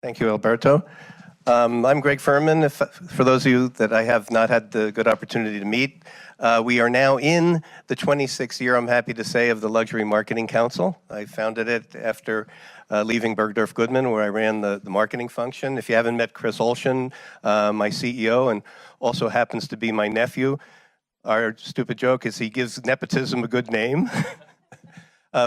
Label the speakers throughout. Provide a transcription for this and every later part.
Speaker 1: Thank you, Alberto. I'm Greg Furman. For those of you that I have not had the good opportunity to meet, we are now in the 26th year, I'm happy to say, of the Luxury Marketing Council. I founded it after leaving Bergdorf Goodman, where I ran the marketing function. If you haven't met Chris Olshan, my CEO, and also happens to be my nephew, our stupid joke is he gives nepotism a good name.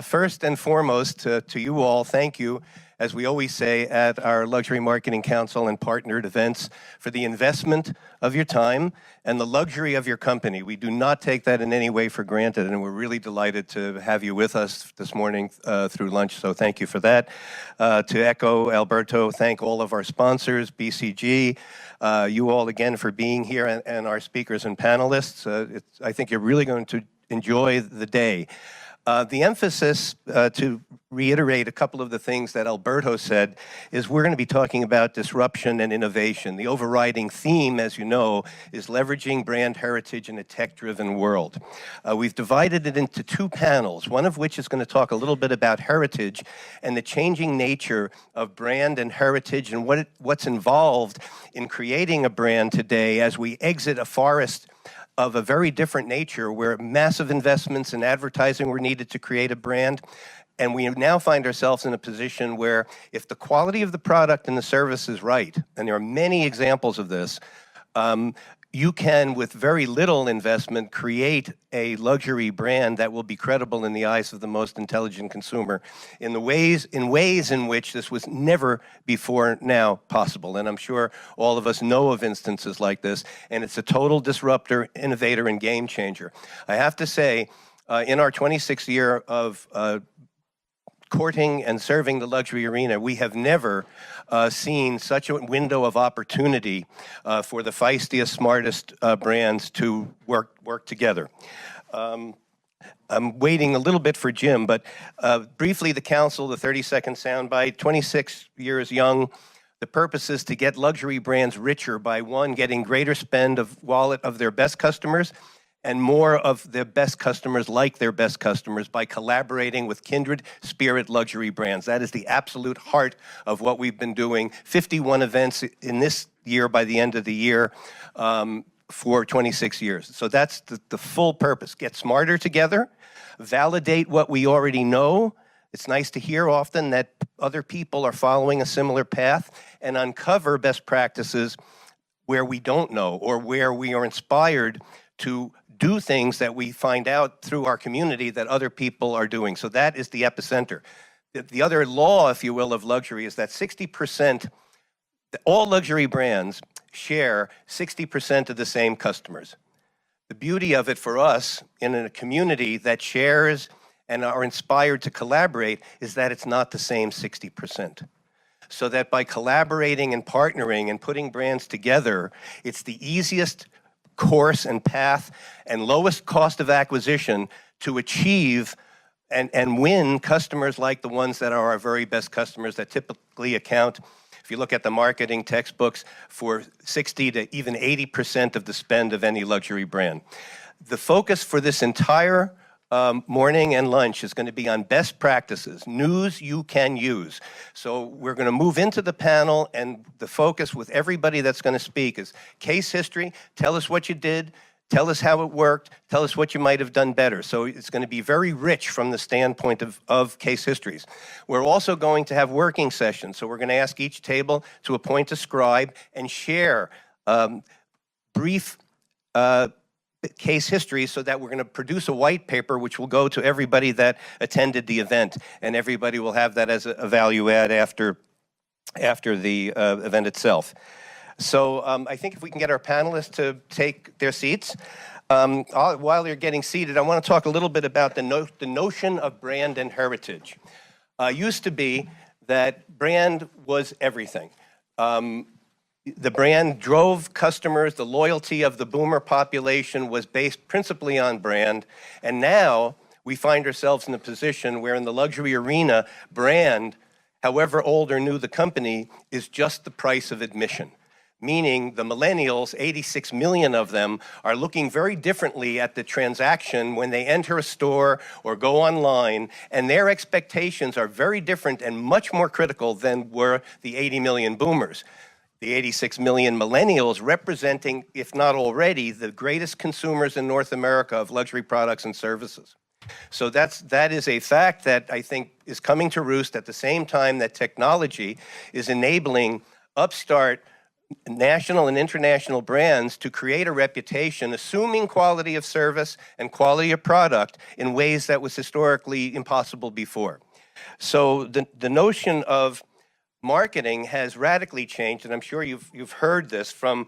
Speaker 1: First and foremost, to you all, thank you, as we always say at our Luxury Marketing Council and partnered events, for the investment of your time and the luxury of your company. We do not take that in any way for granted, and we're really delighted to have you with us this morning through lunch, so thank you for that. To echo Alberto, thank all of our sponsors, BCG, you all again for being here, and our speakers and panelists. I think you're really going to enjoy the day. The emphasis, to reiterate a couple of the things that Alberto said, is we're going to be talking about disruption and innovation. The overriding theme, as you know, is leveraging brand heritage in a tech-driven world. We've divided it into two panels, one of which is going to talk a little bit about heritage and the changing nature of brand and heritage and what's involved in creating a brand today as we exit a forest of a very different nature where massive investments in advertising were needed to create a brand. And we now find ourselves in a position where if the quality of the product and the service is right, and there are many examples of this, you can, with very little investment, create a luxury brand that will be credible in the eyes of the most intelligent consumer in ways in which this was never before now possible. And I'm sure all of us know of instances like this, and it's a total disruptor, innovator, and game changer. I have to say, in our 26th year of courting and serving the luxury arena, we have never seen such a window of opportunity for the feistiest, smartest brands to work together. I'm waiting a little bit for Jim, but briefly, the council, the 30-second soundbite, 26 years young. The purpose is to get luxury brands richer by, one, getting greater spend of wallet of their best customers, and more of their best customers like their best customers by collaborating with kindred spirit luxury brands. That is the absolute heart of what we've been doing. 51 events in this year by the end of the year for 26 years. So that's the full purpose. Get smarter together, validate what we already know. It's nice to hear often that other people are following a similar path, and uncover best practices where we don't know or where we are inspired to do things that we find out through our community that other people are doing. So that is the epicenter. The other law, if you will, of luxury is that 60%, all luxury brands share 60% of the same customers. The beauty of it for us in a community that shares and are inspired to collaborate is that it's not the same 60%. So that by collaborating and partnering and putting brands together, it's the easiest course and path and lowest cost of acquisition to achieve and win customers like the ones that are our very best customers that typically account, if you look at the marketing textbooks, for 60 to even 80% of the spend of any luxury brand. The focus for this entire morning and lunch is going to be on best practices, news you can use. So we're going to move into the panel, and the focus with everybody that's going to speak is case history. Tell us what you did, tell us how it worked, tell us what you might have done better. So it's going to be very rich from the standpoint of case histories. We're also going to have working sessions. So we're going to ask each table to appoint a scribe and share brief case history, so that we're going to produce a white paper which will go to everybody that attended the event, and everybody will have that as a value add after the event itself. So I think if we can get our panelists to take their seats. While they're getting seated, I want to talk a little bit about the notion of brand and heritage. Used to be that brand was everything. The brand drove customers. The loyalty of the boomer population was based principally on brand. And now we find ourselves in a position where in the luxury arena, brand, however old or new the company, is just the price of admission. meaning the millennials, 86 million of them, are looking very differently at the transaction when they enter a store or go online, and their expectations are very different and much more critical than were the 80 million boomers. The 86 million millennials representing, if not already, the greatest consumers in North America of luxury products and services. So that is a fact that I think is coming to roost at the same time that technology is enabling upstart national and international brands to create a reputation, assuming quality of service and quality of product in ways that was historically impossible before. So the notion of marketing has radically changed, and I'm sure you've heard this, from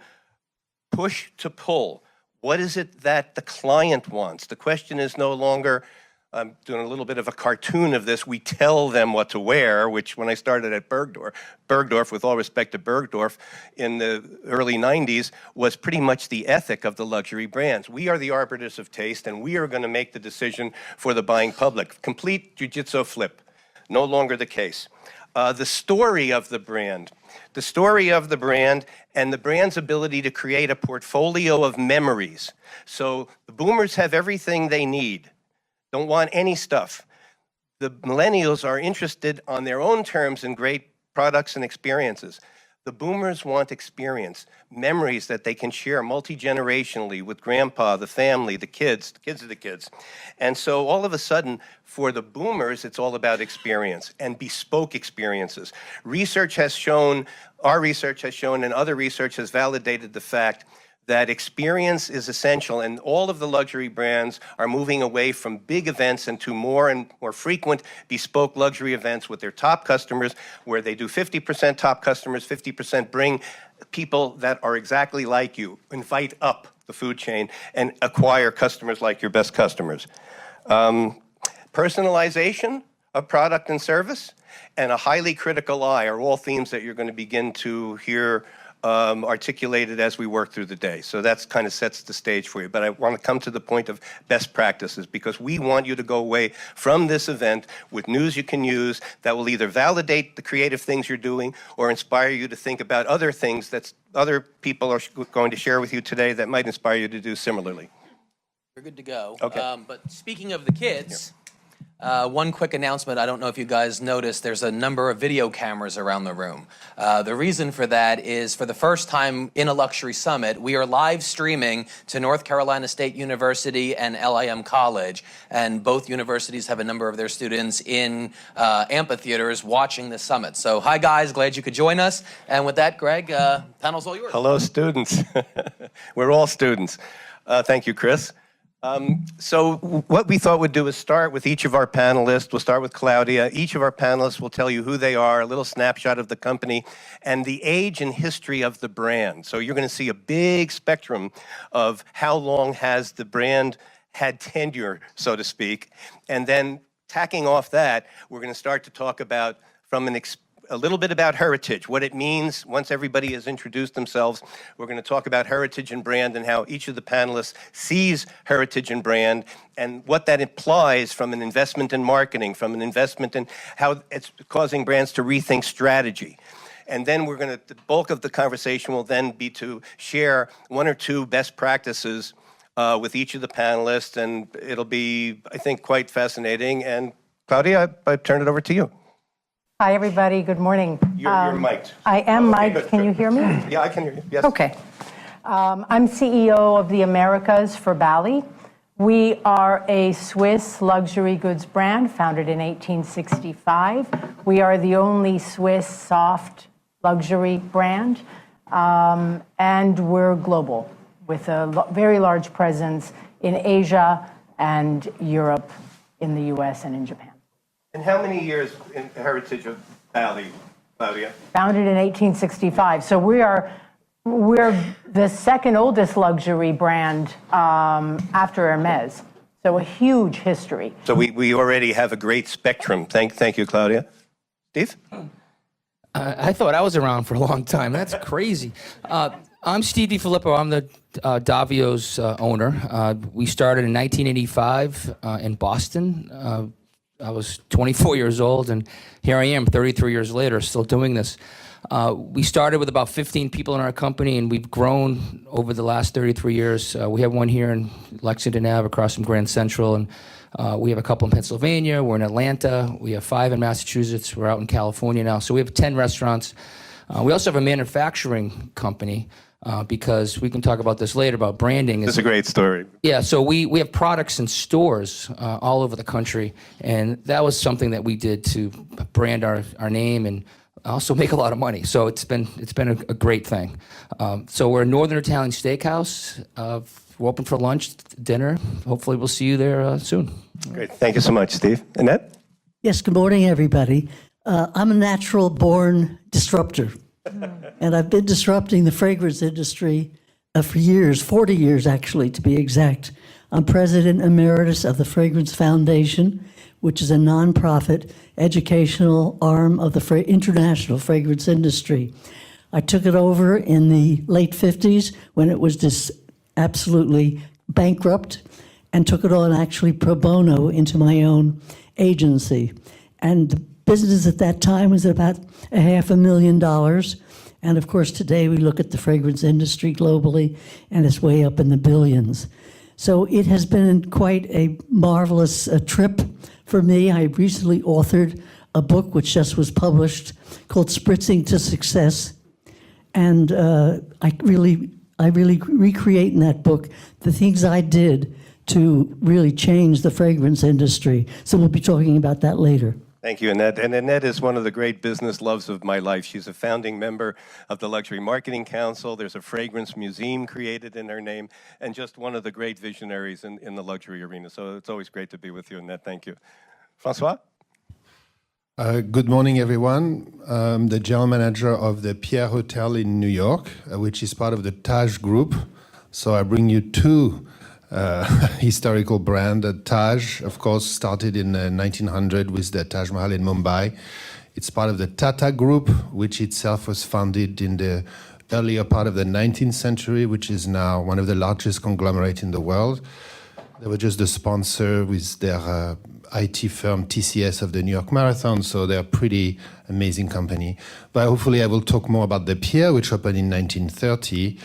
Speaker 1: push to pull. What is it that the client wants? The question is no longer, I'm doing a little bit of a cartoon of this, we tell them what to wear, which when I started at Bergdorf, with all respect to Bergdorf, in the early 90s, was pretty much the ethic of the luxury brands. We are the arbiters of taste, and we are going to make the decision for the buying public. Complete jiu-jitsu flip. No longer the case. The story of the brand. The story of the brand and the brand's ability to create a portfolio of memories. So the boomers have everything they need, don't want any stuff. The millennials are interested on their own terms in great products and experiences. The boomers want experience, memories that they can share multi-generationally with grandpa, the family, the kids of the kids. And so all of a sudden, for the boomers, it's all about experience and bespoke experiences. Research has shown, our research has shown, and other research has validated the fact that experience is essential, and all of the luxury brands are moving away from big events and to more and more frequent bespoke luxury events with their top customers, where they do 50% top customers, 50% bring people that are exactly like you, invite up the food chain, and acquire customers like your best customers. Personalization of product and service, and a highly critical eye are all themes that you're going to begin to hear articulated as we work through the day. So that's kind of sets the stage for you. But I want to come to the point of best practices, because we want you to go away from this event with news you can use that will either validate the creative things you're doing or inspire you to think about other things that other people are going to share with you today that might inspire you to do similarly.
Speaker 2: We're good to go.
Speaker 1: Okay.
Speaker 2: But speaking of the kids, one quick announcement. I don't know if you guys noticed, there's a number of video cameras around the room. The reason for that is, for the first time in a luxury summit, we are live streaming to North Carolina State University and LIM College, and both universities have a number of their students in amphitheaters watching the summit. So hi guys, glad you could join us. And with that, Greg, panel's all yours.
Speaker 1: Hello students. We're all students. Thank you, Chris. So what we thought we'd do is start with each of our panelists. We'll start with Claudia. Each of our panelists will tell you who they are, a little snapshot of the company, and the age and history of the brand. So you're going to see a big spectrum of how long has the brand had tenure, so to speak. And then tacking off that, we're going to start to talk about a little bit about heritage, what it means once everybody has introduced themselves. We're going to talk about heritage and brand and how each of the panelists sees heritage and brand and what that implies from an investment in marketing, from an investment in how it's causing brands to rethink strategy. And then the bulk of the conversation will then be to share one or two best practices with each of the panelists, and it'll be, I think, quite fascinating. And Claudia, I turn it over to you.
Speaker 3: Hi, everybody. Good morning.
Speaker 1: You're mic'd.
Speaker 3: I am mic'd. Can you hear me?
Speaker 1: Yeah, I can hear you. Yes.
Speaker 3: Okay. I'm CEO of the Americas for Bally. We are a Swiss luxury goods brand founded in 1865. We are the only Swiss soft luxury brand, and we're global with a very large presence in Asia and Europe, in the US and in Japan.
Speaker 1: And how many years in heritage of Bally, Claudia?
Speaker 3: Founded in 1865. So we're the second oldest luxury brand after Hermes. So a huge history.
Speaker 1: So we already have a great spectrum. Thank you, Claudia. Steve?
Speaker 4: I thought I was around for a long time. That's crazy. I'm Steve DiFilippo. I'm the Davio's owner. We started in 1985 in Boston. I was 24 years old, and here I am 33 years later still doing this. We started with about 15 people in our company, and we've grown over the last 33 years. We have one here in Lexington Ave across from Grand Central, and we have a couple in Pennsylvania. We're in Atlanta. We have 5 in Massachusetts. We're out in California now. So we have 10 restaurants. We also have a manufacturing company because we can talk about this later about branding.
Speaker 1: It's a great story.
Speaker 4: Yeah, so we have products in stores all over the country, and that was something that we did to brand our name and also make a lot of money. So it's been a great thing. So we're a Northern Italian Steakhouse. We're open for lunch, dinner. Hopefully we'll see you there soon.
Speaker 1: Great. Thank you so much, Steve. Annette?
Speaker 5: Yes, good morning, everybody. I'm a natural-born disruptor, and I've been disrupting the fragrance industry for years, 40 years actually, to be exact. I'm president emeritus of the Fragrance Foundation, which is a nonprofit educational arm of the international fragrance industry. I took it over in the late 50s when it was just absolutely bankrupt, and took it on actually pro bono into my own agency. And the business at that time was about $500,000. And of course, today we look at the fragrance industry globally, and it's way up in the billions. So it has been quite a marvelous trip for me. I recently authored a book which just was published called Spritzing to Success. And I really recreate in that book the things I did to really change the fragrance industry. So we'll be talking about that later.
Speaker 1: Thank you, Annette. And Annette is one of the great business loves of my life. She's a founding member of the Luxury Marketing Council. There's a fragrance museum created in her name, and just one of the great visionaries in the luxury arena. So it's always great to be with you, Annette. Thank you. Francois?
Speaker 6: Good morning, everyone. I'm the general manager of the Pierre Hotel in New York, which is part of the Taj Group. So I bring you 2 historical brand. Taj, of course, started in 1900 with the Taj Mahal in Mumbai. It's part of the Tata Group, which itself was founded in the earlier part of the 19th century, which is now one of the largest conglomerates in the world. They were just the sponsor with their IT firm TCS of the New York Marathon, so they're a pretty amazing company. But hopefully I will talk more about the Pierre, which opened in 1930.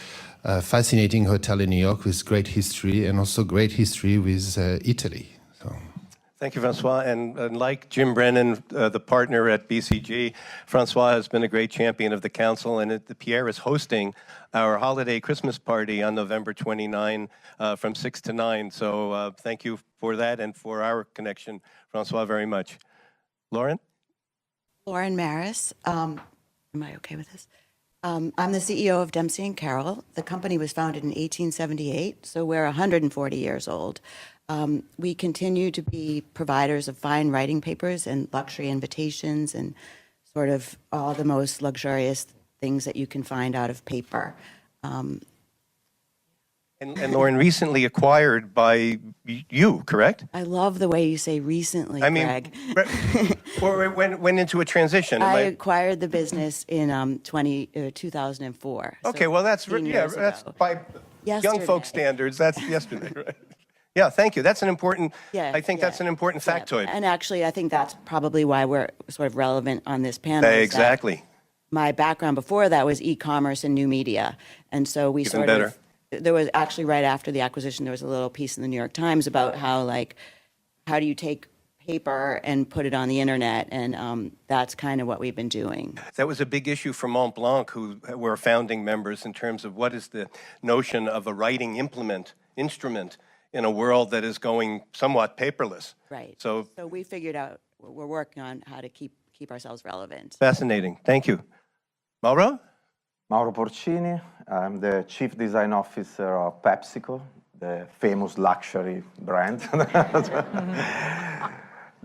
Speaker 6: Fascinating hotel in New York with great history, and also great history with Italy. So.
Speaker 1: Thank you, Francois. And like Jim Brennan, the partner at BCG, Francois has been a great champion of the council, and the Pierre is hosting our holiday Christmas party on November 29 from 6 to 9. So thank you for that and for our connection, Francois, very much. Lauren?
Speaker 7: Lauren Maris. Am I okay with this? I'm the CEO of Dempsey & Carroll. The company was founded in 1878, so we're 140 years old. We continue to be providers of fine writing papers and luxury invitations and sort of all the most luxurious things that you can find out of paper.
Speaker 1: And Lauren, recently acquired by you, correct?
Speaker 7: I love the way you say recently,
Speaker 1: I mean,
Speaker 7: Greg.
Speaker 1: or went into a transition.
Speaker 7: I acquired the business in 2004.
Speaker 1: Okay, well, that's that's by young folk standards. That's yesterday, right? Yeah, thank you. That's an important. I think that's an important factoid.
Speaker 7: And actually, I think that's probably why we're sort of relevant on this panel.
Speaker 1: Exactly.
Speaker 7: My background before that was e-commerce and new media, and so we
Speaker 1: Even better.
Speaker 7: There was actually right after the acquisition, there was a little piece in the New York Times about how do you take paper and put it on the internet, and that's kind of what we've been doing.
Speaker 1: That was a big issue for Mont Blanc, who were founding members, in terms of what is the notion of a writing instrument in a world that is going somewhat paperless.
Speaker 7: Right.
Speaker 1: So
Speaker 7: we figured out, we're working on how to keep ourselves relevant.
Speaker 1: Fascinating. Thank you. Mauro?
Speaker 8: Mauro Porcini. I'm the Chief Design Officer of PepsiCo, the famous luxury brand.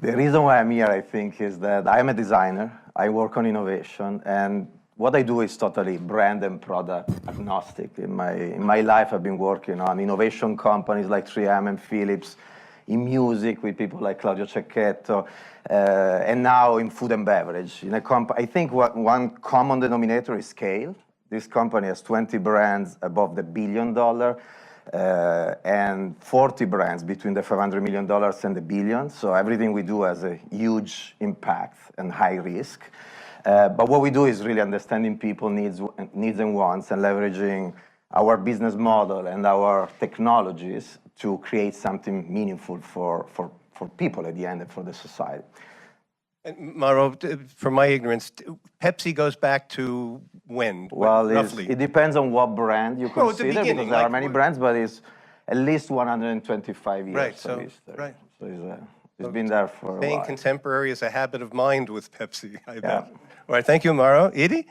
Speaker 8: The reason why I'm here, I think, is that I'm a designer. I work on innovation, and what I do is totally brand and product agnostic. In my life, I've been working on innovation companies like 3M and Philips, in music with people like Claudio Cecchetto, and now in food and beverage. I think one common denominator is scale. This company has 20 brands above the $1 billion, and 40 brands between the $500 million and the $1 billion. So everything we do has a huge impact and high risk. But what we do is really understanding people needs and wants and leveraging our business model and our technologies to create something meaningful for people at the end and for the society.
Speaker 1: And Mauro, from my ignorance, Pepsi goes back to when?
Speaker 8: Well,
Speaker 1: roughly?
Speaker 8: it depends on what brand you
Speaker 1: Well, at the
Speaker 8: consider,
Speaker 1: beginning,
Speaker 8: because there are
Speaker 1: like
Speaker 8: many
Speaker 1: what-
Speaker 8: brands, but it's at least 125 years
Speaker 1: Right,
Speaker 8: of
Speaker 1: so-
Speaker 8: history.
Speaker 1: right.
Speaker 8: So it's been there for a
Speaker 1: Staying
Speaker 8: while.
Speaker 1: contemporary is a habit of mind with Pepsi, I bet.
Speaker 8: Yeah.
Speaker 1: All right, thank you, Mauro. Edie?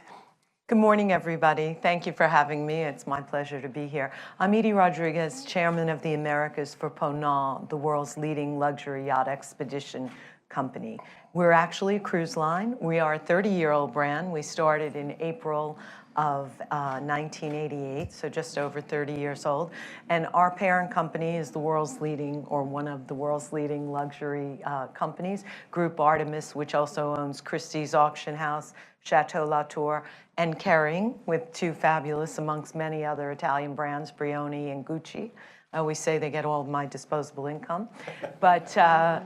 Speaker 9: Good morning, everybody. Thank you for having me. It's my pleasure to be here. I'm Edie Rodriguez, Chairman of the Americas for Ponant, the world's leading luxury yacht expedition company. We're actually a cruise line. We are a 30-year-old brand. We started in April of 1988, so just over 30 years old. And our parent company is the world's leading, or one of the world's leading luxury companies, Groupe Artemis, which also owns Christie's Auction House, Chateau Latour, and Kering, with two fabulous, amongst many other Italian brands, Brioni and Gucci. I always say they get all of my disposable income. But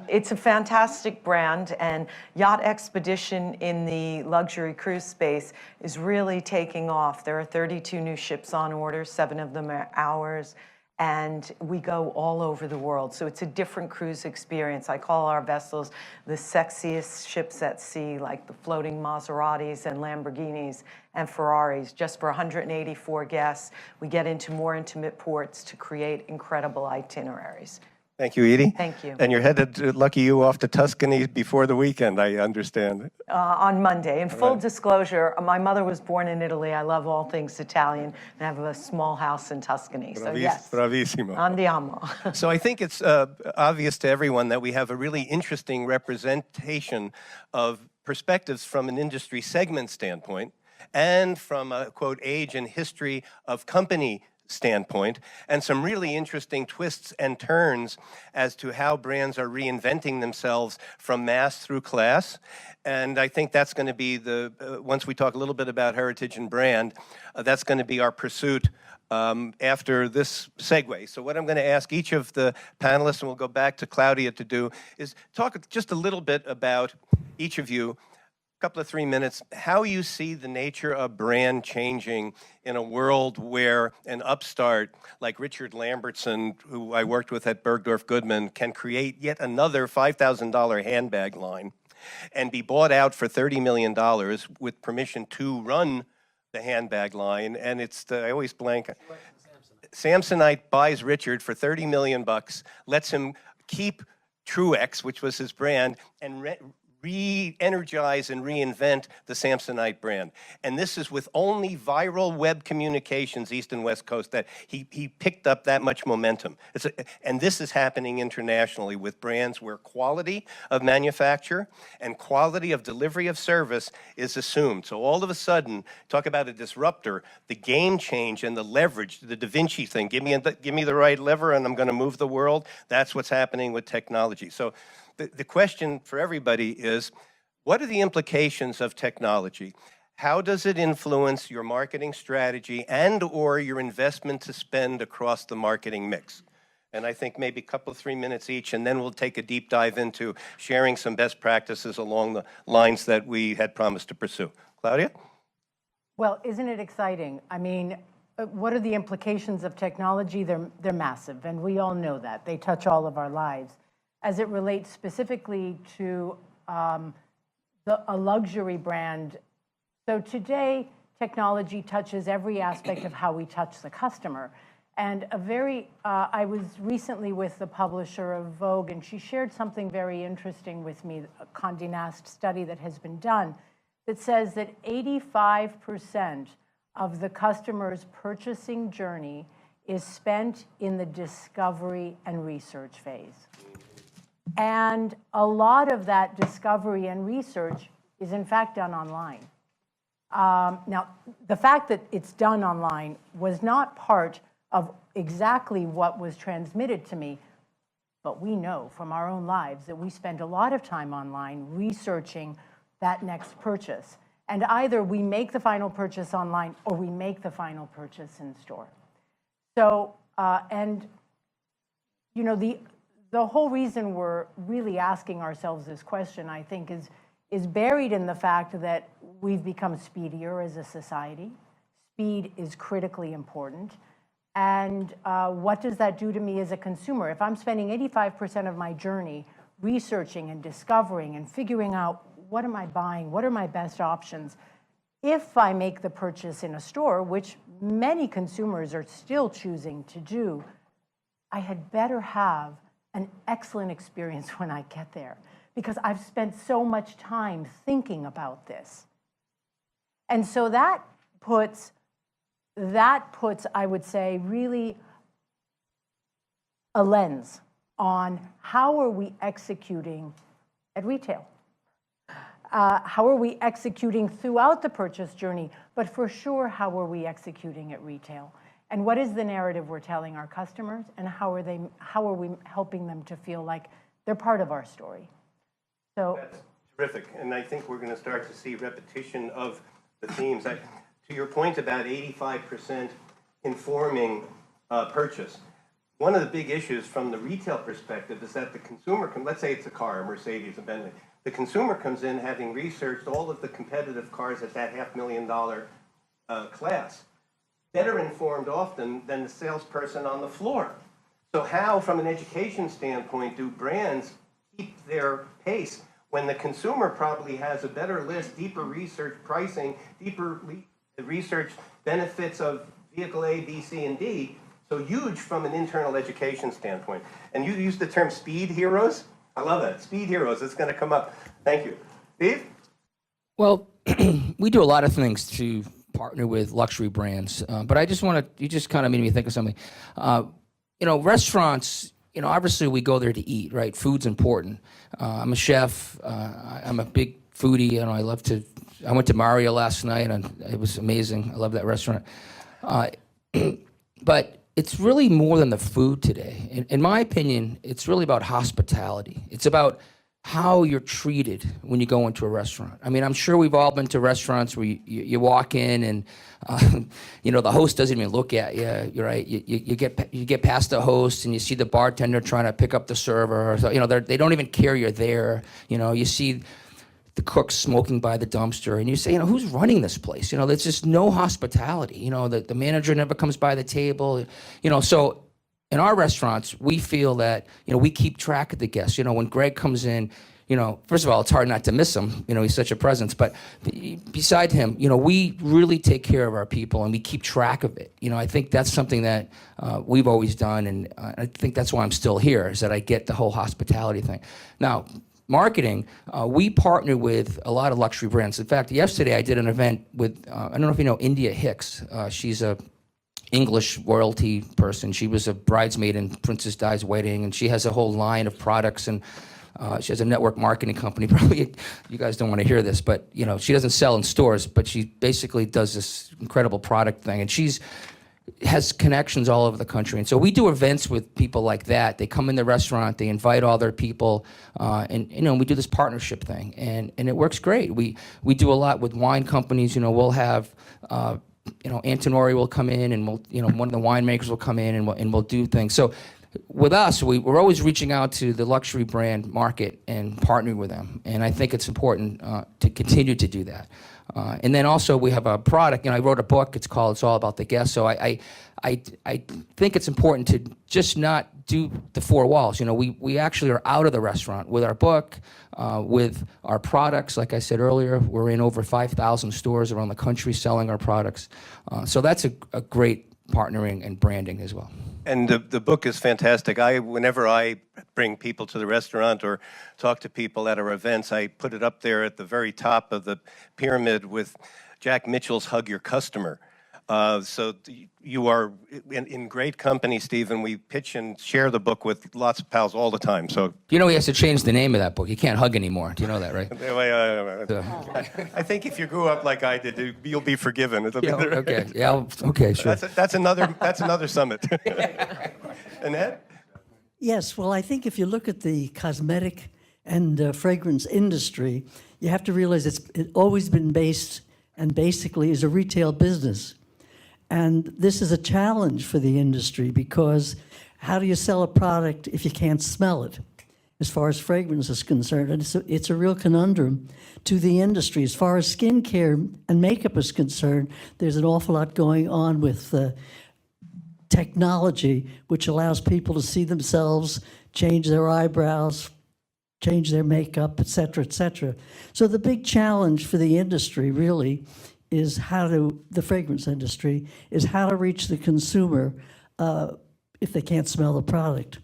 Speaker 9: it's a fantastic brand, and Yacht Expedition in the luxury cruise space is really taking off. There are 32 new ships on order, 7 of them are ours, and we go all over the world. So it's a different cruise experience. I call our vessels the sexiest ships at sea, like the floating Maseratis and Lamborghinis and Ferraris. Just for 184 guests, we get into more intimate ports to create incredible itineraries.
Speaker 1: Thank you, Edie.
Speaker 9: Thank you.
Speaker 1: And you're headed, lucky you, off to Tuscany before the weekend, I understand.
Speaker 9: On Monday. In full disclosure, my mother was born in Italy. I love all things Italian, and I have a small house in Tuscany. So yes,
Speaker 1: Bravissimo.
Speaker 9: andiamo.
Speaker 1: So I think it's obvious to everyone that we have a really interesting representation of perspectives from an industry segment standpoint and from a, quote, age and history of company standpoint, and some really interesting twists and turns as to how brands are reinventing themselves from mass through class. And I think that's going to be once we talk a little bit about heritage and brand, that's going to be our pursuit after this segue. So what I'm going to ask each of the panelists, and we'll go back to Claudia to do, is talk just a little bit about each of you, couple of 3 minutes, how you see the nature of brand changing in a world where an upstart like Richard Lambertson, who I worked with at Bergdorf Goodman, can create yet another $5,000 handbag line and be bought out for $30 million with permission to run the handbag line. And I always blank. Samsonite buys Richard for $30 million, lets him keep Truex, which was his brand, and re-energize and reinvent the Samsonite brand. And this is with only viral web communications, East and West Coast, that he picked up that much momentum. And this is happening internationally with brands where quality of manufacture and quality of delivery of service is assumed. So all of a sudden, talk about a disruptor, the game change and the leverage, the Da Vinci thing, give me the right lever and I'm gonna move the world. That's what's happening with technology. So the question for everybody is, what are the implications of technology? How does it influence your marketing strategy and or your investment to spend across the marketing mix? And I think maybe a couple of 3 minutes each, and then we'll take a deep dive into sharing some best practices along the lines that we had promised to pursue. Claudia?
Speaker 3: Well, isn't it exciting? I mean, what are the implications of technology? They're massive, and we all know that. They touch all of our lives. As it relates specifically to a luxury brand, so today, technology touches every aspect of how we touch the customer. And I was recently with the publisher of Vogue, and she shared something very interesting with me, a Condé Nast study that has been done that says that 85% of the customer's purchasing journey is spent in the discovery and research phase. And a lot of that discovery and research is in fact done online. Now, the fact that it's done online was not part of exactly what was transmitted to me, but we know from our own lives that we spend a lot of time online researching that next purchase. And either we make the final purchase online or we make the final purchase in store. So, and you know, the whole reason we're really asking ourselves this question, I think, is buried in the fact that we've become speedier as a society. Speed is critically important. And what does that do to me as a consumer? If I'm spending 85% of my journey researching and discovering and figuring out what am I buying, what are my best options, if I make the purchase in a store, which many consumers are still choosing to do, I had better have an excellent experience when I get there, because I've spent so much time thinking about this. And so that puts, I would say, really a lens on how are we executing at retail? How are we executing throughout the purchase journey? But for sure, how are we executing at retail? And what is the narrative we're telling our customers? And how are we helping them to feel like they're part of our story? So
Speaker 1: That's terrific. And I think we're going to start to see repetition of the themes. To your point about 85% informing purchase, one of the big issues from the retail perspective is that the consumer let's say it's a car, a Mercedes, a Bentley. The consumer comes in having researched all of the competitive cars at that $500,000 class, better informed often than the salesperson on the floor. So how, from an education standpoint, do brands keep their pace when the consumer probably has a better list, deeper research pricing, deeper research benefits of vehicle A, B, C, and D, so huge from an internal education standpoint. And you use the term speed heroes. I love that. Speed heroes. It's going to come up. Thank you. Steve?
Speaker 4: Well, we do a lot of things to partner with luxury brands, but I just want to, you just kind of made me think of something. Restaurants, obviously we go there to eat, right? Food's important. I'm a chef. I'm a big foodie. I went to Mario last night and it was amazing. I love that restaurant. But it's really more than the food today. In my opinion, it's really about hospitality. It's about how you're treated when you go into a restaurant. I mean, I'm sure we've all been to restaurants where you walk in and, the host doesn't even look at you. You're right. You get past the host and you see the bartender trying to pick up the server. So, they don't even care you're there. You see the cook smoking by the dumpster, and you say, who's running this place? There's just no hospitality. The manager never comes by the table. So in our restaurants, we feel that, we keep track of the guests. When Greg comes in, first of all, it's hard not to miss him. He's such a presence. But beside him, we really take care of our people and we keep track of it. I think that's something that we've always done, and I think that's why I'm still here, is that I get the whole hospitality thing. Now, marketing, we partner with a lot of luxury brands. In fact, yesterday I did an event with, I don't know if you know India Hicks. She's a English royalty person. She was a bridesmaid in Princess Di's wedding, and she has a whole line of products, and she has a network marketing company. Probably you guys don't want to hear this, but she doesn't sell in stores, but she basically does this incredible product thing, and has connections all over the country. And so we do events with people like that. They come in the restaurant, they invite all their people, and we do this partnership thing, and it works great. We do a lot with wine companies. We'll have Antinori will come in, and one of the winemakers will come in, and we'll do things. So with us, we're always reaching out to the luxury brand market and partnering with them, and I think it's important to continue to do that. And then also we have a product. I wrote a book. It's called "It's All About the Guest." So I think it's important to just not do the four walls. We actually are out of the restaurant with our book, with our products. Like I said earlier, we're in over 5,000 stores around the country selling our products. So that's a great partnering and branding as well.
Speaker 1: And the book is fantastic. Whenever I bring people to the restaurant or talk to people at our events, I put it up there at the very top of the pyramid with Jack Mitchell's Hug Your Customer. So you are in great company, Stephen. We pitch and share the book with lots of pals all the time. So
Speaker 4: he has to change the name of that book. You can't hug anymore. Do you know that, right?
Speaker 1: I think if you grew up like I did, you'll be forgiven.
Speaker 4: Okay. Yeah. Okay. Sure.
Speaker 1: That's another summit. Annette?
Speaker 5: Yes, well, I think if you look at the cosmetic and fragrance industry, you have to realize it's always been based and basically is a retail business. And this is a challenge for the industry, because how do you sell a product if you can't smell it? as far as fragrance is concerned. And it's a real conundrum to the industry. As far as skincare and makeup is concerned, there's an awful lot going on with technology, which allows people to see themselves, change their eyebrows, change their makeup, et cetera, et cetera. So the big challenge for the industry really is the fragrance industry, is how to reach the consumer if they can't smell the product.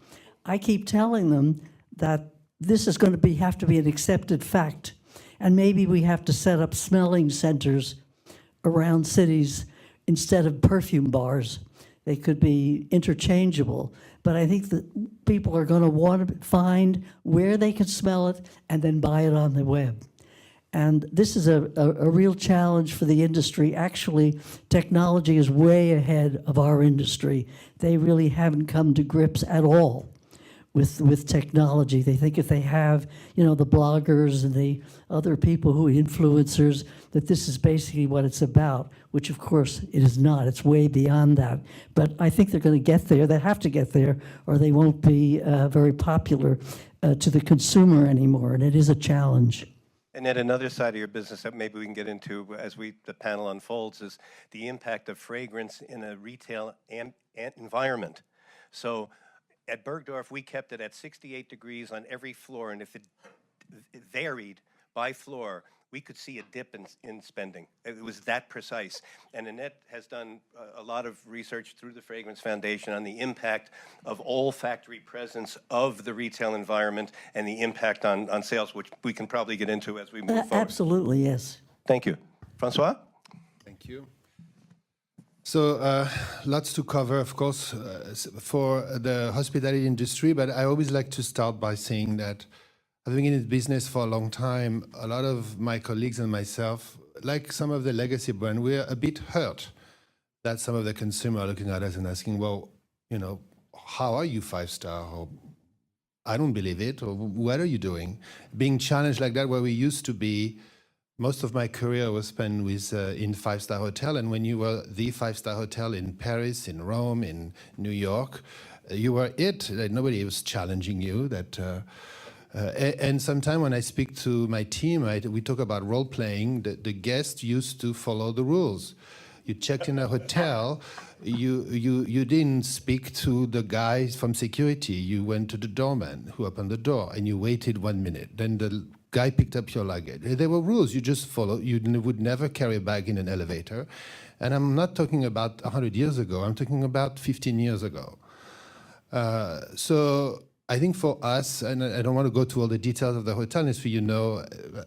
Speaker 5: I keep telling them that this is going to have to be an accepted fact. And maybe we have to set up smelling centers around cities instead of perfume bars. They could be interchangeable. But I think that people are going to want to find where they can smell it and then buy it on the web. And this is a real challenge for the industry. Actually, technology is way ahead of our industry. They really haven't come to grips at all with technology. They think if they have, the bloggers and the other people who are influencers, that this is basically what it's about, which of course it is not. It's way beyond that. But I think they're going to get there. They have to get there, or they won't be very popular to the consumer anymore, and it is a challenge.
Speaker 1: And then another side of your business that maybe we can get into as the panel unfolds is the impact of fragrance in a retail environment. So at Bergdorf, we kept it at 68 degrees on every floor, and if it varied by floor, we could see a dip in spending. It was that precise. And Annette has done a lot of research through the Fragrance Foundation on the impact of olfactory presence of the retail environment and the impact on sales, which we can probably get into as we move forward.
Speaker 5: Absolutely, yes.
Speaker 1: Thank you. Francois?
Speaker 6: Thank you. So lots to cover, of course, for the hospitality industry, but I always like to start by saying that having been in business for a long time, a lot of my colleagues and myself, like some of the legacy brands, we're a bit hurt that some of the consumers are looking at us and asking, well, how are you 5-star? Or I don't believe it, or what are you doing? Being challenged like that, where we used to be. Most of my career was spent in 5-star hotel, and when you were the 5-star hotel in Paris, in Rome, in New York, you were it. Nobody was challenging you. And sometimes when I speak to my team, we talk about role playing. The guest used to follow the rules. You checked in a hotel, you didn't speak to the guy from security. You went to the doorman who opened the door, and you waited 1 minute. Then the guy picked up your luggage. There were rules you just followed. You would never carry a bag in an elevator. And I'm not talking about 100 years ago. I'm talking about 15 years ago. So I think for us, and I don't want to go to all the details of the hotel industry,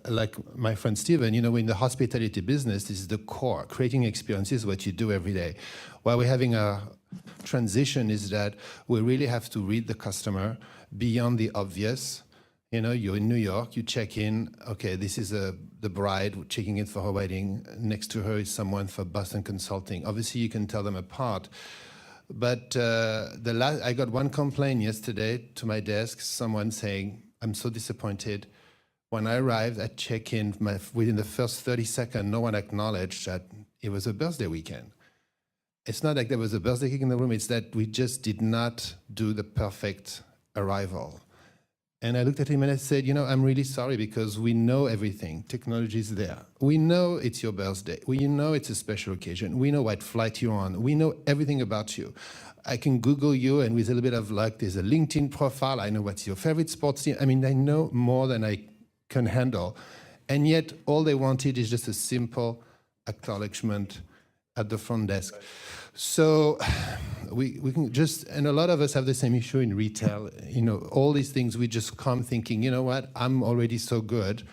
Speaker 6: like my friend Steven, we're in the hospitality business. This is the core. Creating experiences is what you do every day. While we're having a transition is that we really have to read the customer beyond the obvious. You're in New York, you check in, okay, this is the bride checking in for her wedding. Next to her is someone for Boston Consulting. Obviously, you can tell them apart. But I got one complaint yesterday to my desk, someone saying, I'm so disappointed. When I arrived at check-in, within the first 30 seconds, no one acknowledged that it was a birthday weekend. It's not like there was a birthday cake in the room, it's that we just did not do the perfect arrival. And I looked at him and I said, I'm really sorry because we know everything. Technology is there. We know it's your birthday. We know it's a special occasion. We know what flight you're on. We know everything about you. I can Google you, and with a little bit of luck, there's a LinkedIn profile. I know what's your favorite sports team. I know more than I can handle. And yet, all they wanted is just a simple acknowledgement at the front desk. So we can just, and a lot of us have the same issue in retail, all these things, we just come thinking, you know what, I'm already so good,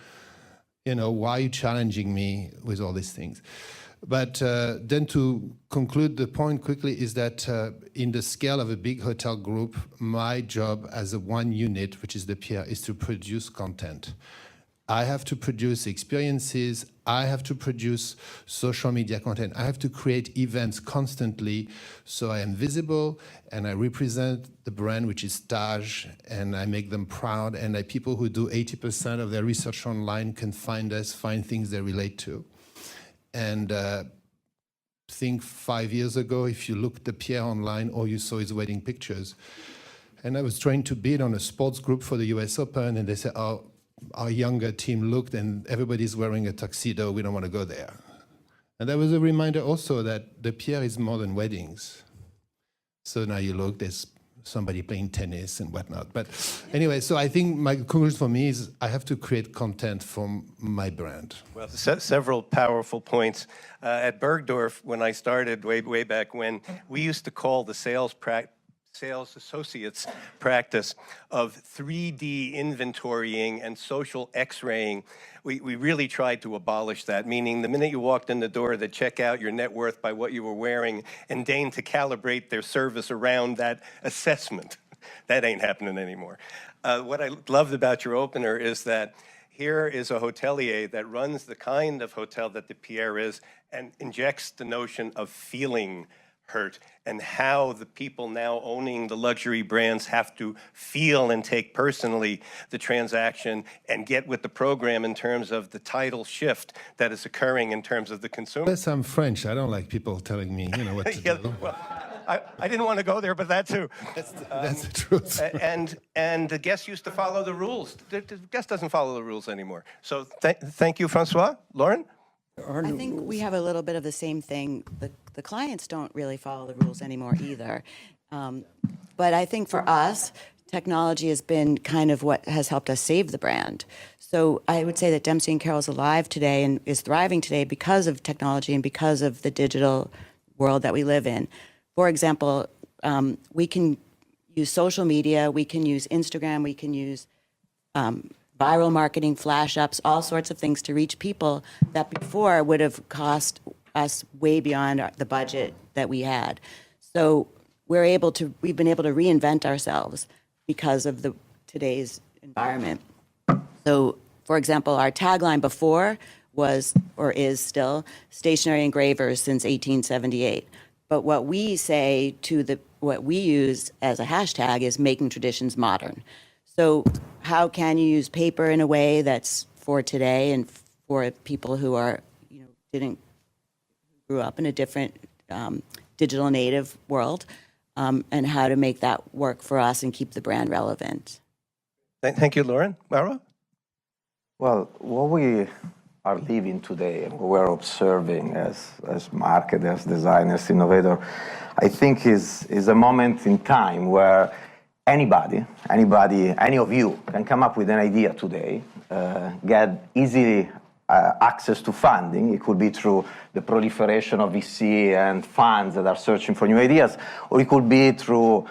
Speaker 6: why are you challenging me with all these things? But then to conclude the point quickly is that in the scale of a big hotel group, my job as a one unit, which is the Pierre, is to produce content. I have to produce experiences, I have to produce social media content, I have to create events constantly so I am visible and I represent the brand, which is Taj, and I make them proud, and people who do 80% of their research online can find us, find things they relate to. And think 5 years ago, if you looked at Pierre online, all you saw is wedding pictures. And I was trying to bid on a sports group for the US Open, and they said, oh, our younger team looked and everybody's wearing a tuxedo, we don't want to go there. And that was a reminder also that the Pierre is more than weddings. So now you look, there's somebody playing tennis and whatnot. But anyway, so I think my conclusion for me is I have to create content for my brand.
Speaker 1: Well, several powerful points. At Bergdorf, when I started way back when, we used to call the sales associates practice of 3D inventorying and social X-raying. We really tried to abolish that, meaning the minute you walked in the door, they'd check out your net worth by what you were wearing and deign to calibrate their service around that assessment. That ain't happening anymore. What I loved about your opener is that here is a hotelier that runs the kind of hotel that the Pierre is and injects the notion of feeling hurt and how the people now owning the luxury brands have to feel and take personally the transaction and get with the program in terms of the tidal shift that is occurring in terms of the consumer.
Speaker 6: Yes, I'm French. I don't like people telling me, what to do.
Speaker 1: Well, I didn't want to go there, but that too.
Speaker 6: That's the truth.
Speaker 1: And the guest used to follow the rules. The guest doesn't follow the rules anymore. So thank you, Francois. Lauren?
Speaker 7: I think we have a little bit of the same thing. The clients don't really follow the rules anymore either. But I think for us, technology has been kind of what has helped us save the brand. So I would say that Dempsey & Carroll is alive today and is thriving today because of technology and because of the digital world that we live in. For example, we can use social media, we can use Instagram, we can use viral marketing, flash ups, all sorts of things to reach people that before would have cost us way beyond the budget that we had. So we've been able to reinvent ourselves because of today's environment. So, for example, our tagline before was, or is still, stationary engravers since 1878. But what we say what we use as a hashtag is making traditions modern. So how can you use paper in a way that's for today and for people who are, grew up in a different digital native world, and how to make that work for us and keep the brand relevant.
Speaker 1: Thank you, Lauren. Mauro?
Speaker 8: Well, what we are living today and what we're observing as marketers, designers, innovators, I think is a moment in time where anybody, any of you can come up with an idea today, get easily access to funding. It could be through the proliferation of VC and funds that are searching for new ideas, or it could be through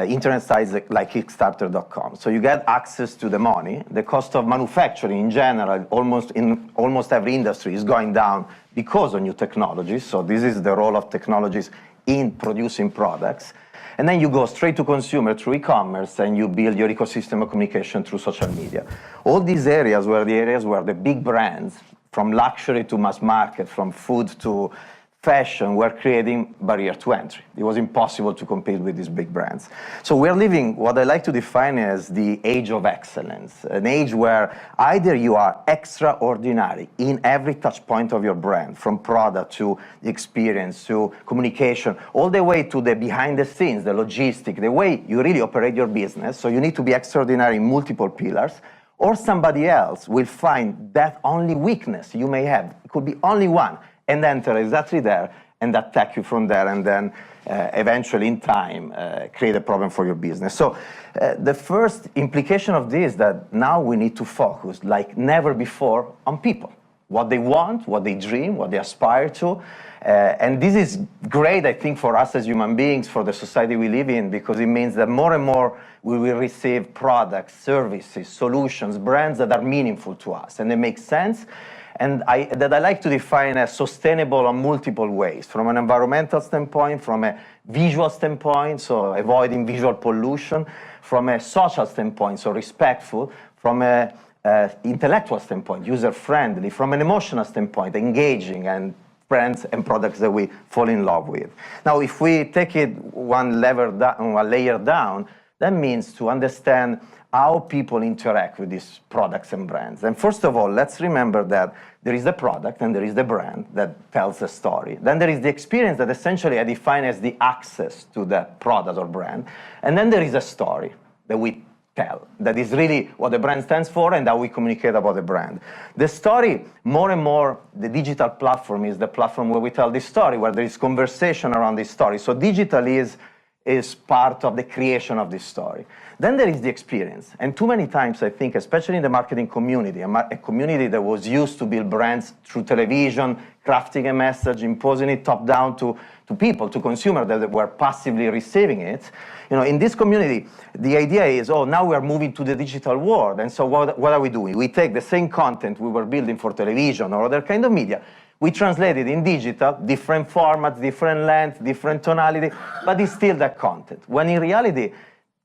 Speaker 8: internet sites like Kickstarter.com. So you get access to the money. The cost of manufacturing in general, in almost every industry, is going down because of new technologies. So this is the role of technologies in producing products. And then you go straight to consumer through e-commerce and you build your ecosystem of communication through social media. All these areas were the areas where the big brands, from luxury to mass market, from food to fashion, were creating barrier to entry. It was impossible to compete with these big brands. So we're living what I like to define as the age of excellence, an age where either you are extraordinary in every touch point of your brand, from product to experience to communication, all the way to the behind the scenes, the logistic, the way you really operate your business. So you need to be extraordinary in multiple pillars, or somebody else will find that only weakness you may have. It could be only one, and enter exactly there and attack you from there, and then eventually in time create a problem for your business. So the first implication of this is that now we need to focus like never before on people, what they want, what they dream, what they aspire to. And this is great, I think, for us as human beings, for the society we live in, because it means that more and more we will receive products, services, solutions, brands that are meaningful to us and they make sense. And that I like to define as sustainable on multiple ways, from an environmental standpoint, from a visual standpoint, so avoiding visual pollution, from a social standpoint, so respectful, from an intellectual standpoint, user-friendly, from an emotional standpoint, engaging, and brands and products that we fall in love with. Now, if we take it one layer down, that means to understand how people interact with these products and brands. And first of all, let's remember that there is the product and there is the brand that tells a story. Then there is the experience that essentially I define as the access to that product or brand. And then there is a story that we tell. That is really what the brand stands for and how we communicate about the brand. The story, more and more, the digital platform is the platform where we tell this story, where there is conversation around this story. So digital is part of the creation of this story. Then there is the experience. And too many times, I think, especially in the marketing community, a community that was used to build brands through television, crafting a message, imposing it top-down to people, to consumers that were passively receiving it. In this community, the idea is, now we are moving to the digital world. And so what are we doing? We take the same content we were building for television or other kind of media, we translate it in digital, different formats, different length, different tonality, but it's still that content. When in reality,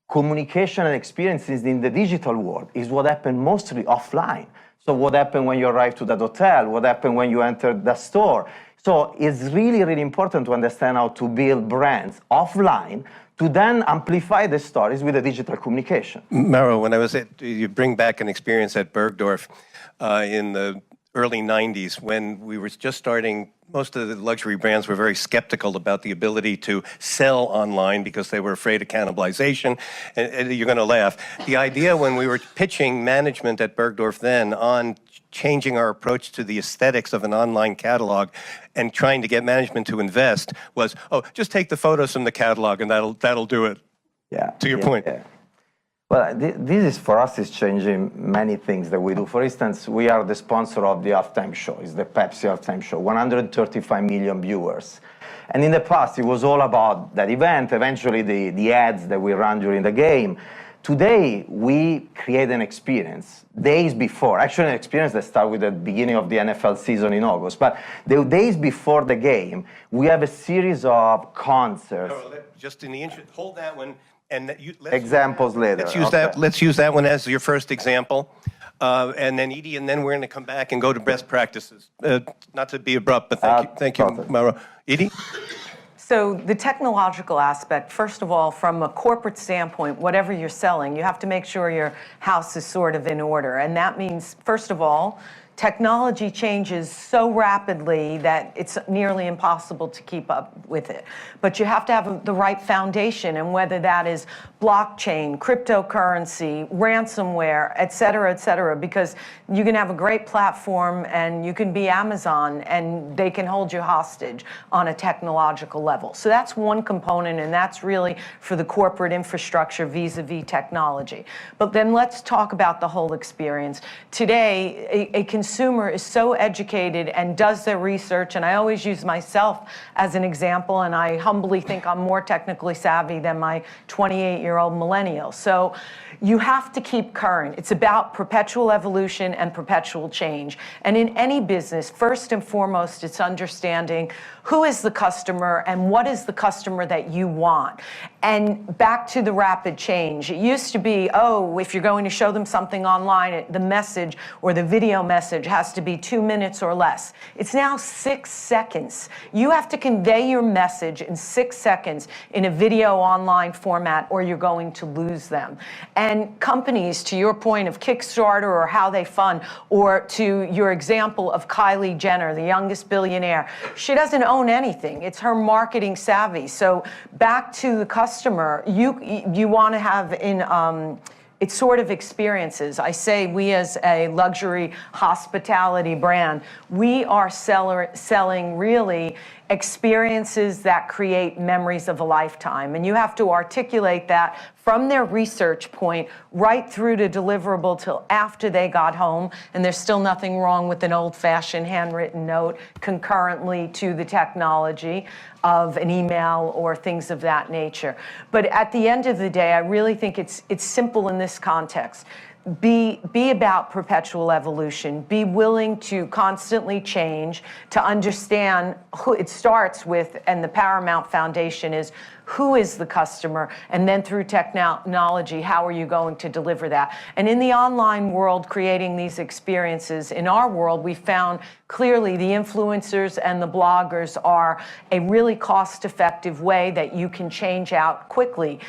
Speaker 8: communication and experiences in the digital world is what happened mostly offline. So what happened when you arrive to that hotel? What happened when you enter the store? So it's really, really important to understand how to build brands offline to then amplify the stories with the digital communication.
Speaker 1: Mauro, when I was you bring back an experience at Bergdorf in the early 90s when we were just starting. Most of the luxury brands were very skeptical about the ability to sell online because they were afraid of cannibalization. And you're going to laugh. The idea when we were pitching management at Bergdorf then on changing our approach to the aesthetics of an online catalog and trying to get management to invest was, just take the photos from the catalog and that'll do it.
Speaker 8: Yeah.
Speaker 1: To your point.
Speaker 8: Yeah. Well, this is, for us, is changing many things that we do. For instance, we are the sponsor of the halftime show. It's the Pepsi halftime show, 135 million viewers. And in the past, it was all about that event, eventually the ads that we run during the game. Today, we create an experience days before, actually an experience that starts with the beginning of the NFL season in August. But the days before the game, we have a series of concerts.
Speaker 1: Just in the interest, hold that one. And
Speaker 8: examples later.
Speaker 1: Let's use that one as your first example. And then Edie, and then we're going to come back and go to best practices. Not to be abrupt, but thank you, Mauro. Edie?
Speaker 9: So the technological aspect, first of all, from a corporate standpoint, whatever you're selling, you have to make sure your house is sort of in order. And that means, first of all, technology changes so rapidly that it's nearly impossible to keep up with it. But you have to have the right foundation, and whether that is blockchain, cryptocurrency, ransomware, et cetera, because you can have a great platform and you can be Amazon and they can hold you hostage on a technological level. So that's one component, and that's really for the corporate infrastructure vis-a-vis technology. But then let's talk about the whole experience. Today, a consumer is so educated and does their research, and I always use myself as an example, and I humbly think I'm more technically savvy than my 28-year-old millennial. So you have to keep current. It's about perpetual evolution and perpetual change. And in any business, first and foremost, it's understanding who is the customer and what is the customer that you want. And back to the rapid change. It used to be, if you're going to show them something online, the message or the video message has to be 2 minutes or less. It's now 6 seconds. You have to convey your message in 6 seconds in a video online format, or you're going to lose them. And companies, to your point of Kickstarter or how they fund, or to your example of Kylie Jenner, the youngest billionaire, she doesn't own anything. It's her marketing savvy. So back to the customer, you want to have it's sort of experiences. I say we as a luxury hospitality brand, we are selling really experiences that create memories of a lifetime. And you have to articulate that from their research point right through to deliverable till after they got home. And there's still nothing wrong with an old-fashioned handwritten note concurrently to the technology of an email or things of that nature. But at the end of the day, I really think it's simple in this context. Be about perpetual evolution. Be willing to constantly change, to understand who it starts with, and the paramount foundation is who is the customer, and then through technology, how are you going to deliver that? And in the online world, creating these experiences, in our world, we found clearly the influencers and the bloggers are a really cost-effective way that you can change out quickly.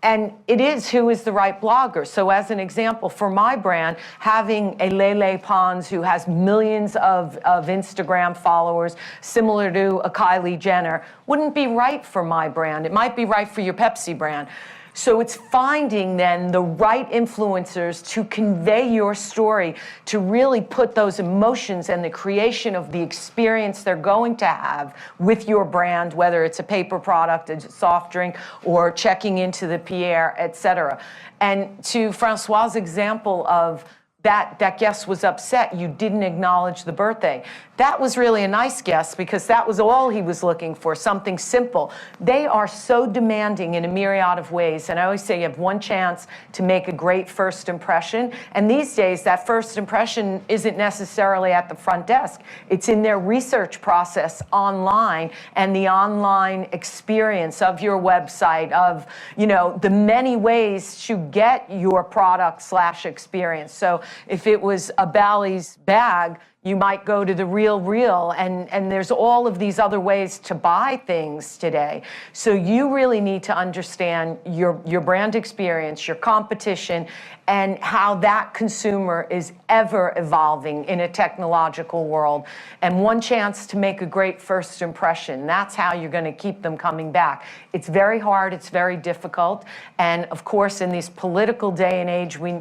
Speaker 9: And it is who is the right blogger. So as an example, for my brand, having a Lele Pons who has millions of Instagram followers, similar to a Kylie Jenner, wouldn't be right for my brand. It might be right for your Pepsi brand. So it's finding then the right influencers to convey your story, to really put those emotions and the creation of the experience they're going to have with your brand, whether it's a paper product, a soft drink, or checking into the Pierre, et cetera. And to Francois' example of that guest was upset you didn't acknowledge the birthday. That was really a nice guest because that was all he was looking for, something simple. They are so demanding in a myriad of ways. And I always say you have one chance to make a great first impression. And these days, that first impression isn't necessarily at the front desk. It's in their research process online and the online experience of your website, of, you know, the many ways to get your product/experience. So if it was a Bally's bag, you might go to the Real, and there's all of these other ways to buy things today. So you really need to understand your brand experience, your competition, and how that consumer is ever evolving in a technological world. And one chance to make a great first impression. That's how you're going to keep them coming back. It's very hard. It's very difficult. And of course, in this political day and age we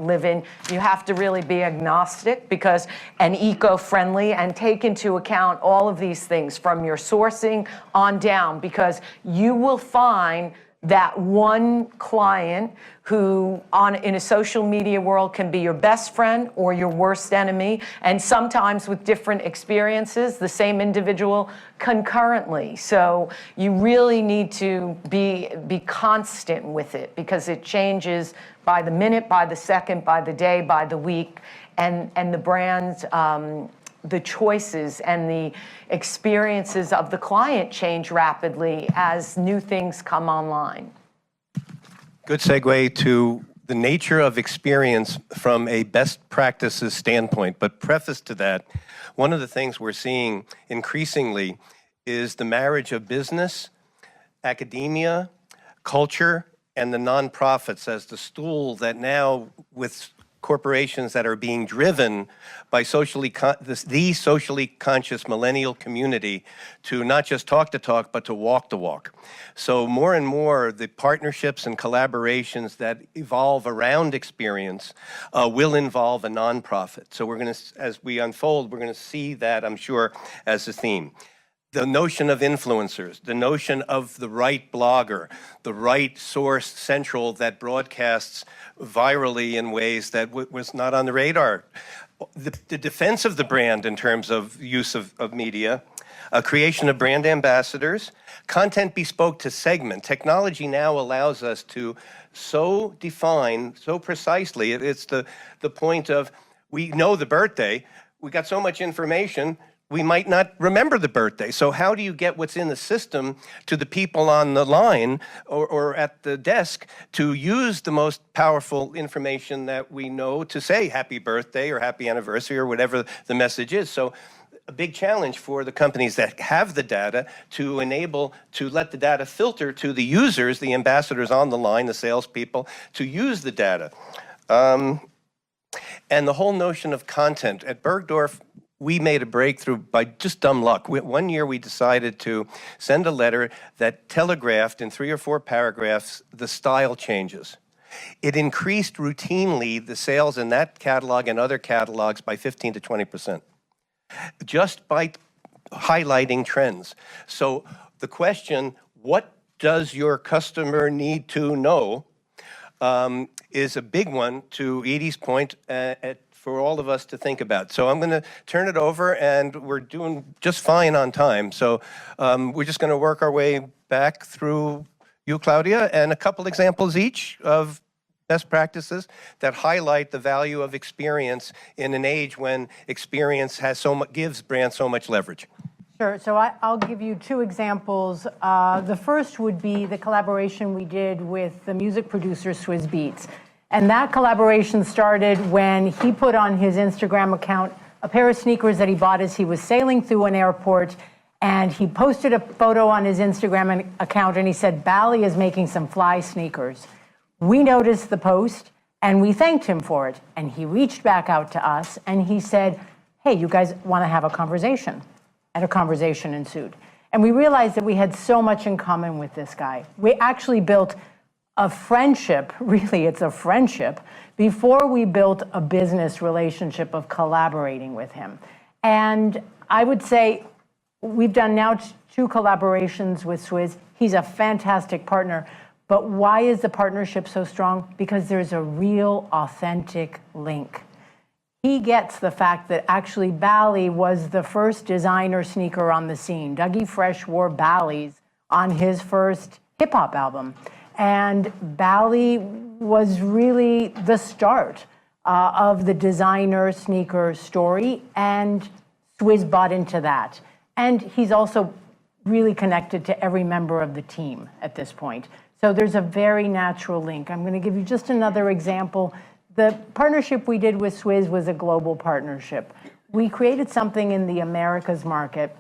Speaker 9: live in, you have to really be agnostic because and eco-friendly and take into account all of these things from your sourcing on down, because you will find that one client who in a social media world can be your best friend or your worst enemy, and sometimes with different experiences, the same individual concurrently. So you really need to be constant with it because it changes by the minute, by the second, by the day, by the week, and the brands, the choices and the experiences of the client change rapidly as new things come online.
Speaker 1: Good segue to the nature of experience from a best practices standpoint. But preface to that, one of the things we're seeing increasingly is the marriage of business, academia, culture, and the nonprofits as the stool that now, with corporations that are being driven by the socially conscious millennial community to not just talk the talk, but to walk the walk. So more and more, the partnerships and collaborations that evolve around experience will involve a nonprofit. So we're going to, as we unfold, we're going to see that, I'm sure, as a theme. The notion of influencers, the notion of the right blogger, the right source central that broadcasts virally in ways that was not on the radar. The defense of the brand in terms of use of media, a creation of brand ambassadors, content bespoke to segment. Technology now allows us to so define, so precisely, it's the point of, we know the birthday, we got so much information, we might not remember the birthday. So how do you get what's in the system to the people on the line or at the desk to use the most powerful information that we know to say happy birthday or happy anniversary or whatever the message is? So a big challenge for the companies that have the data to enable, to let the data filter to the users, the ambassadors on the line, the salespeople, to use the data. And the whole notion of content. At Bergdorf, we made a breakthrough by just dumb luck. One year we decided to send a letter that telegraphed in 3 or 4 paragraphs the style changes. It increased routinely the sales in that catalog and other catalogs by 15 to 20%, just by highlighting trends. So the question, what does your customer need to know, is a big one, to Edie's point, for all of us to think about. So I'm going to turn it over, and we're doing just fine on time. So we're just going to work our way back through you, Claudia, and a couple examples each of best practices that highlight the value of experience in an age when experience has gives brands so much leverage.
Speaker 3: Sure. So I'll give you 2 examples. The first would be the collaboration we did with the music producer Swizz Beatz. And that collaboration started when he put on his Instagram account a pair of sneakers that he bought as he was sailing through an airport. And he posted a photo on his Instagram account and he said, Bally is making some fly sneakers. We noticed the post and we thanked him for it. And he reached back out to us and he said, hey, you guys want to have a conversation? And a conversation ensued. And we realized that we had so much in common with this guy. We actually built a friendship, really it's a friendship, before we built a business relationship of collaborating with him. And I would say we've done now 2 collaborations with Swizz. He's a fantastic partner. But why is the partnership so strong? Because there's a real, authentic link. He gets the fact that actually Bally was the first designer sneaker on the scene. Dougie Fresh wore Bally's on his first hip hop album. And Bally was really the start of the designer sneaker story, and Swizz bought into that. And he's also really connected to every member of the team at this point. So there's a very natural link. I'm going to give you just another example. The partnership we did with Swizz was a global partnership. We created something in the Americas market,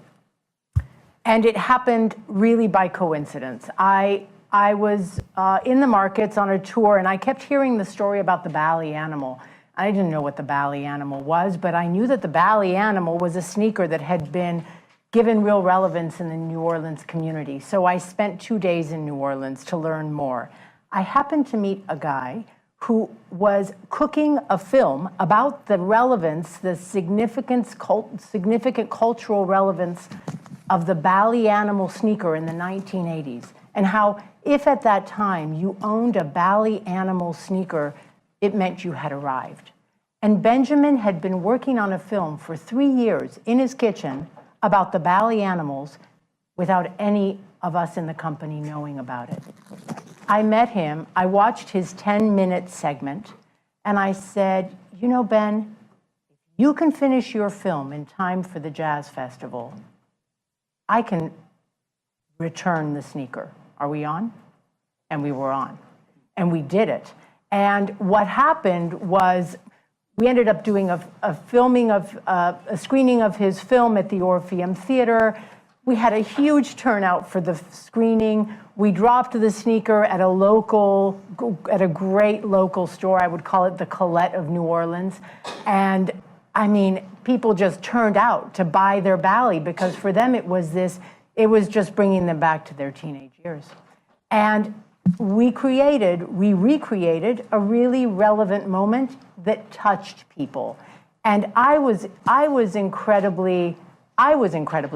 Speaker 3: and it happened really by coincidence. I was in the markets on a tour, and I kept hearing the story about the Bally Animal. I didn't know what the Bally Animal was, but I knew that the Bally Animal was a sneaker that had been given real relevance in the New Orleans community. So I spent 2 days in New Orleans to learn more. I happened to meet a guy who was cooking a film about the relevance, the significant cultural relevance of the Bally Animal sneaker in the 1980s, and how if at that time you owned a Bally Animal sneaker, it meant you had arrived. And Benjamin had been working on a film for 3 years in his kitchen about the Bally Animals without any of us in the company knowing about it. I met him, I watched his 10-minute segment, and I said, you know, Ben, if you can finish your film in time for the Jazz Festival, I can return the sneaker. Are we on? And we were on. And we did it. And what happened was we ended up doing a screening of his film at the Orpheum Theater. We had a huge turnout for the screening. We dropped the sneaker at a great local store. I would call it the Colette of New Orleans. And I mean, people just turned out to buy their Bally because for them it was just bringing them back to their teenage years. And we recreated a really relevant moment that touched people. And I was incredibly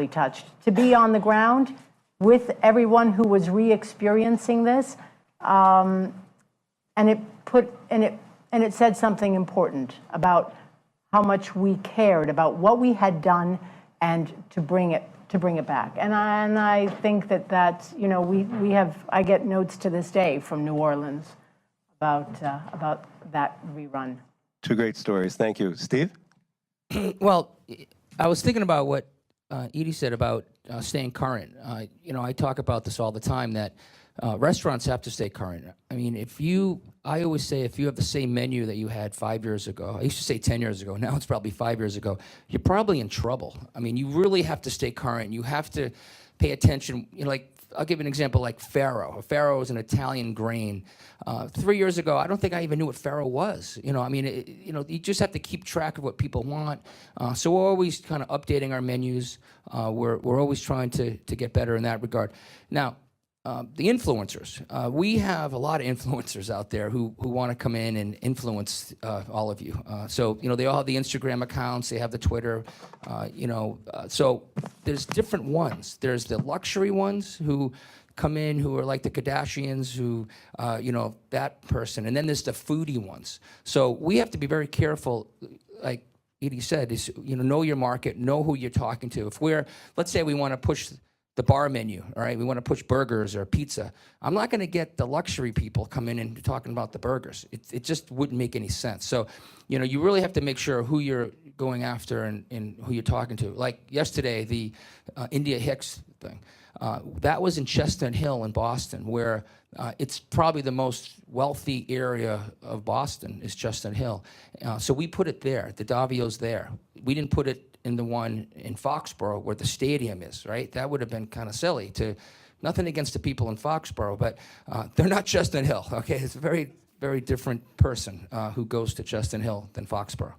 Speaker 3: touched to be on the ground with everyone who was re-experiencing this, and it said something important about how much we cared about what we had done and to bring it back. And I think that's I get notes to this day from New Orleans about that rerun.
Speaker 1: 2 great stories. Thank you. Steve?
Speaker 4: Well, I was thinking about what Edie said about staying current. I talk about this all the time, that restaurants have to stay current. I mean, I always say if you have the same menu that you had 5 years ago, I used to say 10 years ago, now it's probably 5 years ago, you're probably in trouble. I mean, you really have to stay current. You have to pay attention. I'll give an example like Faro. Faro is an Italian grain. 3 years ago, I don't think I even knew what Faro was. You just have to keep track of what people want. So we're always kind of updating our menus. We're always trying to get better in that regard. Now, the influencers. We have a lot of influencers out there who want to come in and influence all of you. So they all have the Instagram accounts, they have the Twitter, so there's different ones. There's the luxury ones who come in who are like the Kardashians, who, that person. And then there's the foodie ones. So we have to be very careful, like Edie said, is, know your market, know who you're talking to. Let's say we want to push the bar menu, all right? We want to push burgers or pizza. I'm not going to get the luxury people come in and talking about the burgers. It just wouldn't make any sense. So, you really have to make sure who you're going after and who you're talking to. Like yesterday, the India Hicks thing. That was in Chestnut Hill in Boston, where it's probably the most wealthy area of Boston is Chestnut Hill. So we put it there. The Davio's there. We didn't put it in the one in Foxborough where the stadium is, right? That would have been kind of silly to, nothing against the people in Foxborough, but they're not Justin Hill, okay? It's a very, very different person who goes to Justin Hill than Foxborough.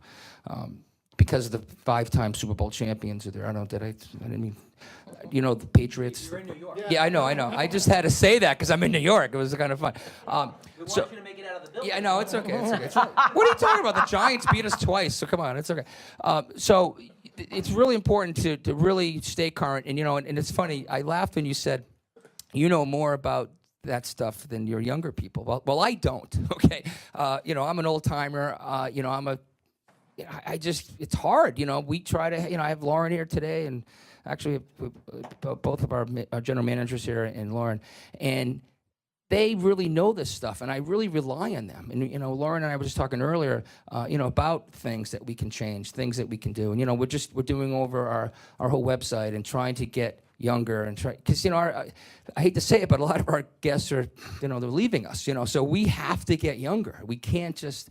Speaker 4: Because the 5-time Super Bowl champions are there. I didn't mean, you know, the Patriots. You're in New York. Yeah, I know. I just had to say that because I'm in New York. It was kind of fun. We want you to make it out of the building. Yeah, no, it's okay. It's okay. What are you talking about? The Giants beat us twice, so come on, it's okay. So it's really important to really stay current. And, you know, and it's funny, I laughed when you said, you know more about that stuff than your younger people. Well, I don't, okay? You know, I'm an old-timer. You know, it's hard, you know. We try to, you know, I have Lauren here today, and actually both of our general managers here and Lauren, and they really know this stuff, and I really rely on them. And, you know, Lauren and I were just talking earlier, you know, about things that we can change, things that we can do. And, you know, we're doing over our whole website and trying to get younger and try, because, you know, I hate to say it, but a lot of our guests are, you know, they're leaving us, you know, so we have to get younger. We can't just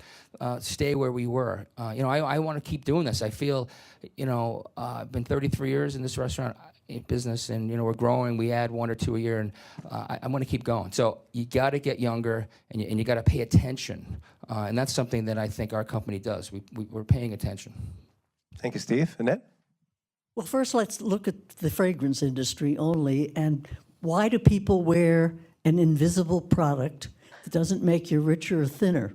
Speaker 4: stay where we were. You know, I want to keep doing this. I feel, you know, I've been 33 years in this restaurant business, and, you know, we're growing. We add 1 or 2 a year, and I want to keep going. So you got to get younger, and you got to pay attention, and that's something that I think our company does. We're paying attention.
Speaker 1: Thank you, Steve. Annette?
Speaker 5: Well, first, let's look at the fragrance industry only. And why do people wear an invisible product that doesn't make you richer or thinner?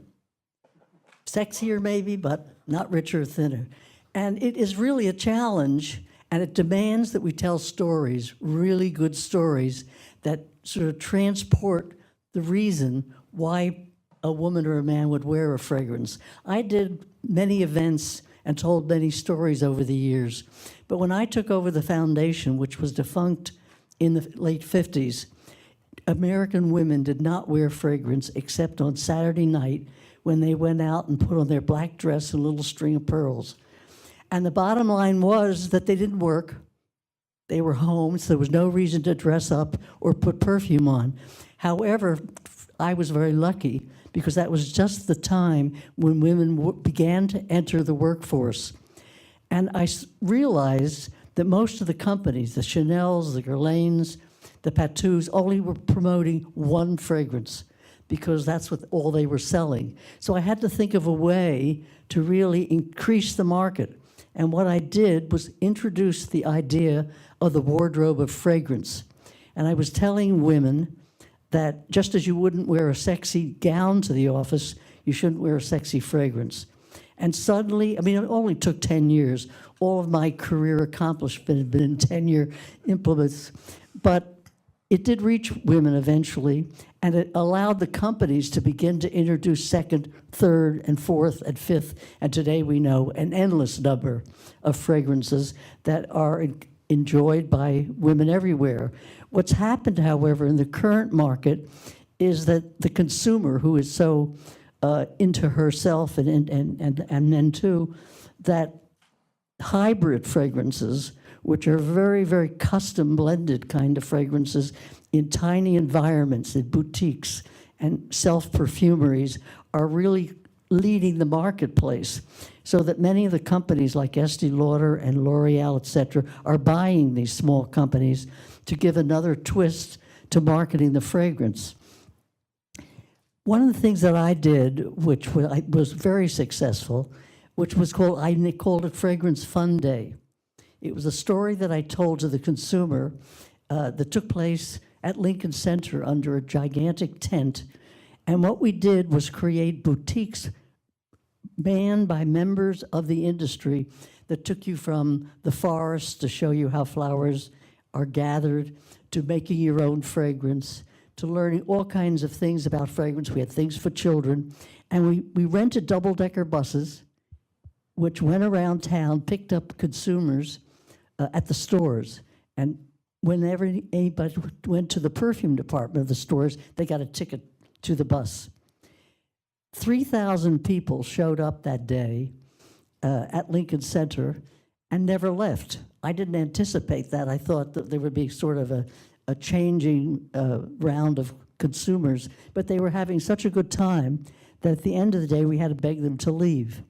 Speaker 5: Sexier, maybe, but not richer or thinner. And it is really a challenge, and it demands that we tell stories, really good stories, that sort of transport the reason why a woman or a man would wear a fragrance. I did many events and told many stories over the years. But when I took over the foundation, which was defunct in the late 50s, American women did not wear fragrance except on Saturday night when they went out and put on their black dress and a little string of pearls. And the bottom line was that they didn't work. They were home, so there was no reason to dress up or put perfume on. However, I was very lucky because that was just the time when women began to enter the workforce. And I realized that most of the companies, the Chanels, the Guerlains, the Patous, only were promoting one fragrance because that's what all they were selling. So I had to think of a way to really increase the market. And what I did was introduce the idea of the wardrobe of fragrance. And I was telling women that just as you wouldn't wear a sexy gown to the office, you shouldn't wear a sexy fragrance. And suddenly, I mean, it only took 10 years. All of my career accomplishment had been in 10-year implements. But it did reach women eventually, and it allowed the companies to begin to introduce second, third, and fourth, and fifth, and today we know an endless number of fragrances that are enjoyed by women everywhere. What's happened, however, in the current market is that the consumer, who is so into herself and men too, that hybrid fragrances, which are very, very custom blended kind of fragrances in tiny environments, in boutiques and self-perfumeries, are really leading the marketplace. So that many of the companies like Estee Lauder and L'Oreal, et cetera, are buying these small companies to give another twist to marketing the fragrance. One of the things that I did, which was very successful, which was I called it Fragrance Fun Day. It was a story that I told to the consumer that took place at Lincoln Center under a gigantic tent. And what we did was create boutiques manned by members of the industry that took you from the forest to show you how flowers are gathered, to making your own fragrance, to learning all kinds of things about fragrance. We had things for children. And we rented double-decker buses, which went around town, picked up consumers at the stores. And whenever anybody went to the perfume department of the stores, they got a ticket to the bus. 3,000 people showed up that day at Lincoln Center and never left. I didn't anticipate that. I thought that there would be sort of a changing round of consumers, but they were having such a good time that at the end of the day, we had to beg them to leave.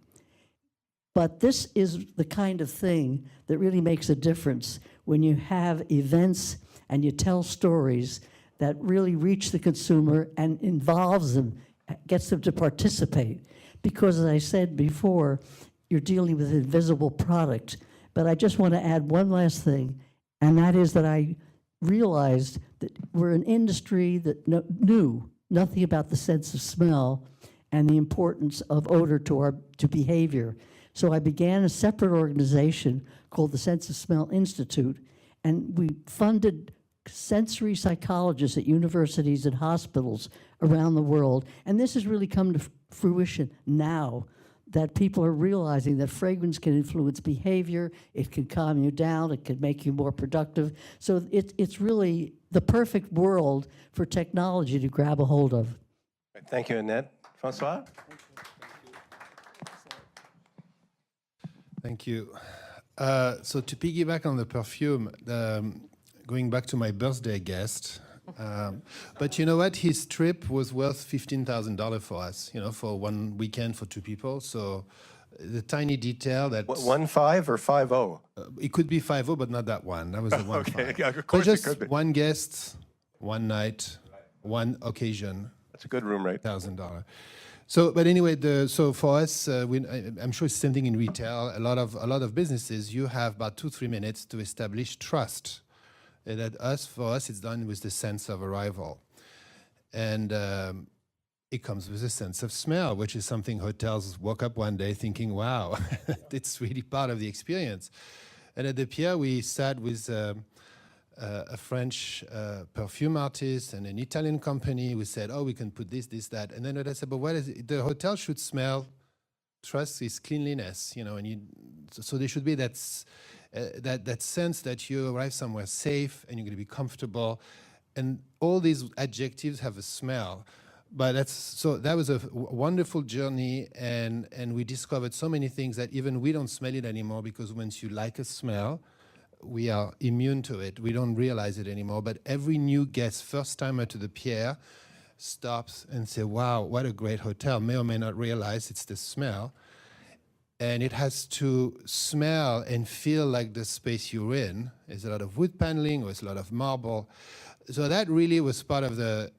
Speaker 5: But this is the kind of thing that really makes a difference when you have events and you tell stories that really reach the consumer and involves them, gets them to participate. Because as I said before, you're dealing with an invisible product. But I just want to add one last thing, and that is that I realized that we're an industry that knew nothing about the sense of smell and the importance of odor to behavior. So I began a separate organization called the Sense of Smell Institute, and we funded sensory psychologists at universities and hospitals around the world. And this has really come to fruition now, that people are realizing that fragrance can influence behavior, it can calm you down, it can make you more productive. So it's really the perfect world for technology to grab a hold of.
Speaker 1: Thank you, Annette. Francois?
Speaker 6: Thank you. So to piggyback on the perfume, going back to my birthday guest, but you know what? His trip was worth $15,000 for us, for one weekend for two people. So the tiny detail that...
Speaker 1: 1.5 or 5.0?
Speaker 6: It could be 5.0, but not that one. That was the 1.5.
Speaker 1: Okay, yeah, of
Speaker 6: But
Speaker 1: course it
Speaker 6: just
Speaker 1: could be.
Speaker 6: one guest, one night, one occasion.
Speaker 1: That's a good room rate.
Speaker 6: $1,000. So, but anyway, so for us, I'm sure it's the same thing in retail. A lot of businesses, you have about 2-3 minutes to establish trust. And for us, it's done with the sense of arrival, and it comes with a sense of smell, which is something hotels woke up one day thinking, "Wow, it's really part of the experience." And at the Pierre, we sat with a French perfume artist and an Italian company. We said, "Oh, we can put this, that," and then I said, "But what is it? The hotel should smell. Trust is cleanliness, and so there should be that sense that you arrive somewhere safe and you're going to be comfortable, and all these adjectives have a smell." But that was a wonderful journey, and we discovered so many things that even we don't smell it anymore, because once you like a smell, we are immune to it. We don't realize it anymore. But every new guest, first timer to the Pierre, stops and say, "Wow, what a great hotel." May or may not realize it's the smell. And it has to smell and feel like the space you're in. There's a lot of wood paneling, there's a lot of marble. So that really was part of the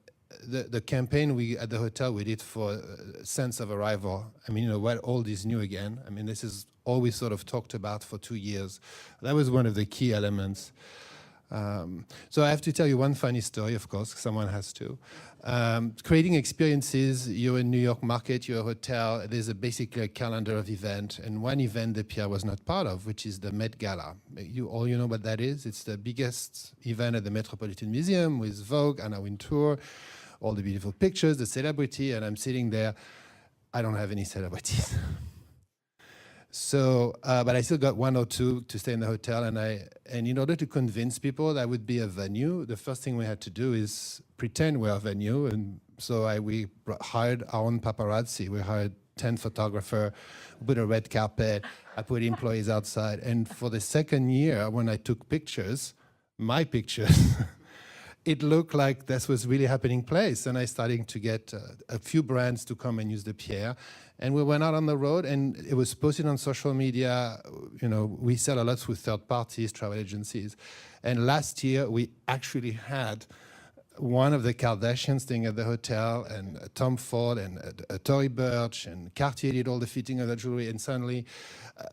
Speaker 6: campaign we at the hotel we did for sense of arrival. I mean, what old is new again. I mean, this is all we sort of talked about for 2 years. That was one of the key elements. So I have to tell you one funny story, of course, someone has to. Creating experiences, you're in New York market, you're a hotel, there's basically a calendar of event, and one event the Pierre was not part of, which is the Met Gala. You know what that is? It's the biggest event at the Metropolitan Museum with Vogue, Anna Wintour, all the beautiful pictures, the celebrity, and I'm sitting there. I don't have any celebrities. So, but I still got 1 or 2 to stay in the hotel, and in order to convince people that would be a venue, the first thing we had to do is pretend we're a venue, and so we hired our own paparazzi. We hired 10 photographers, put a red carpet, I put employees outside, and for the second year, when I took pictures, my pictures, it looked like this was really happening place, and I started to get a few brands to come and use the Pierre, and we went out on the road, and it was posted on social media. We sell a lot through third parties, travel agencies, and last year we actually had one of the Kardashians staying at the hotel, and Tom Ford, and Tory Burch, and Cartier did all the fitting of the jewelry, and suddenly,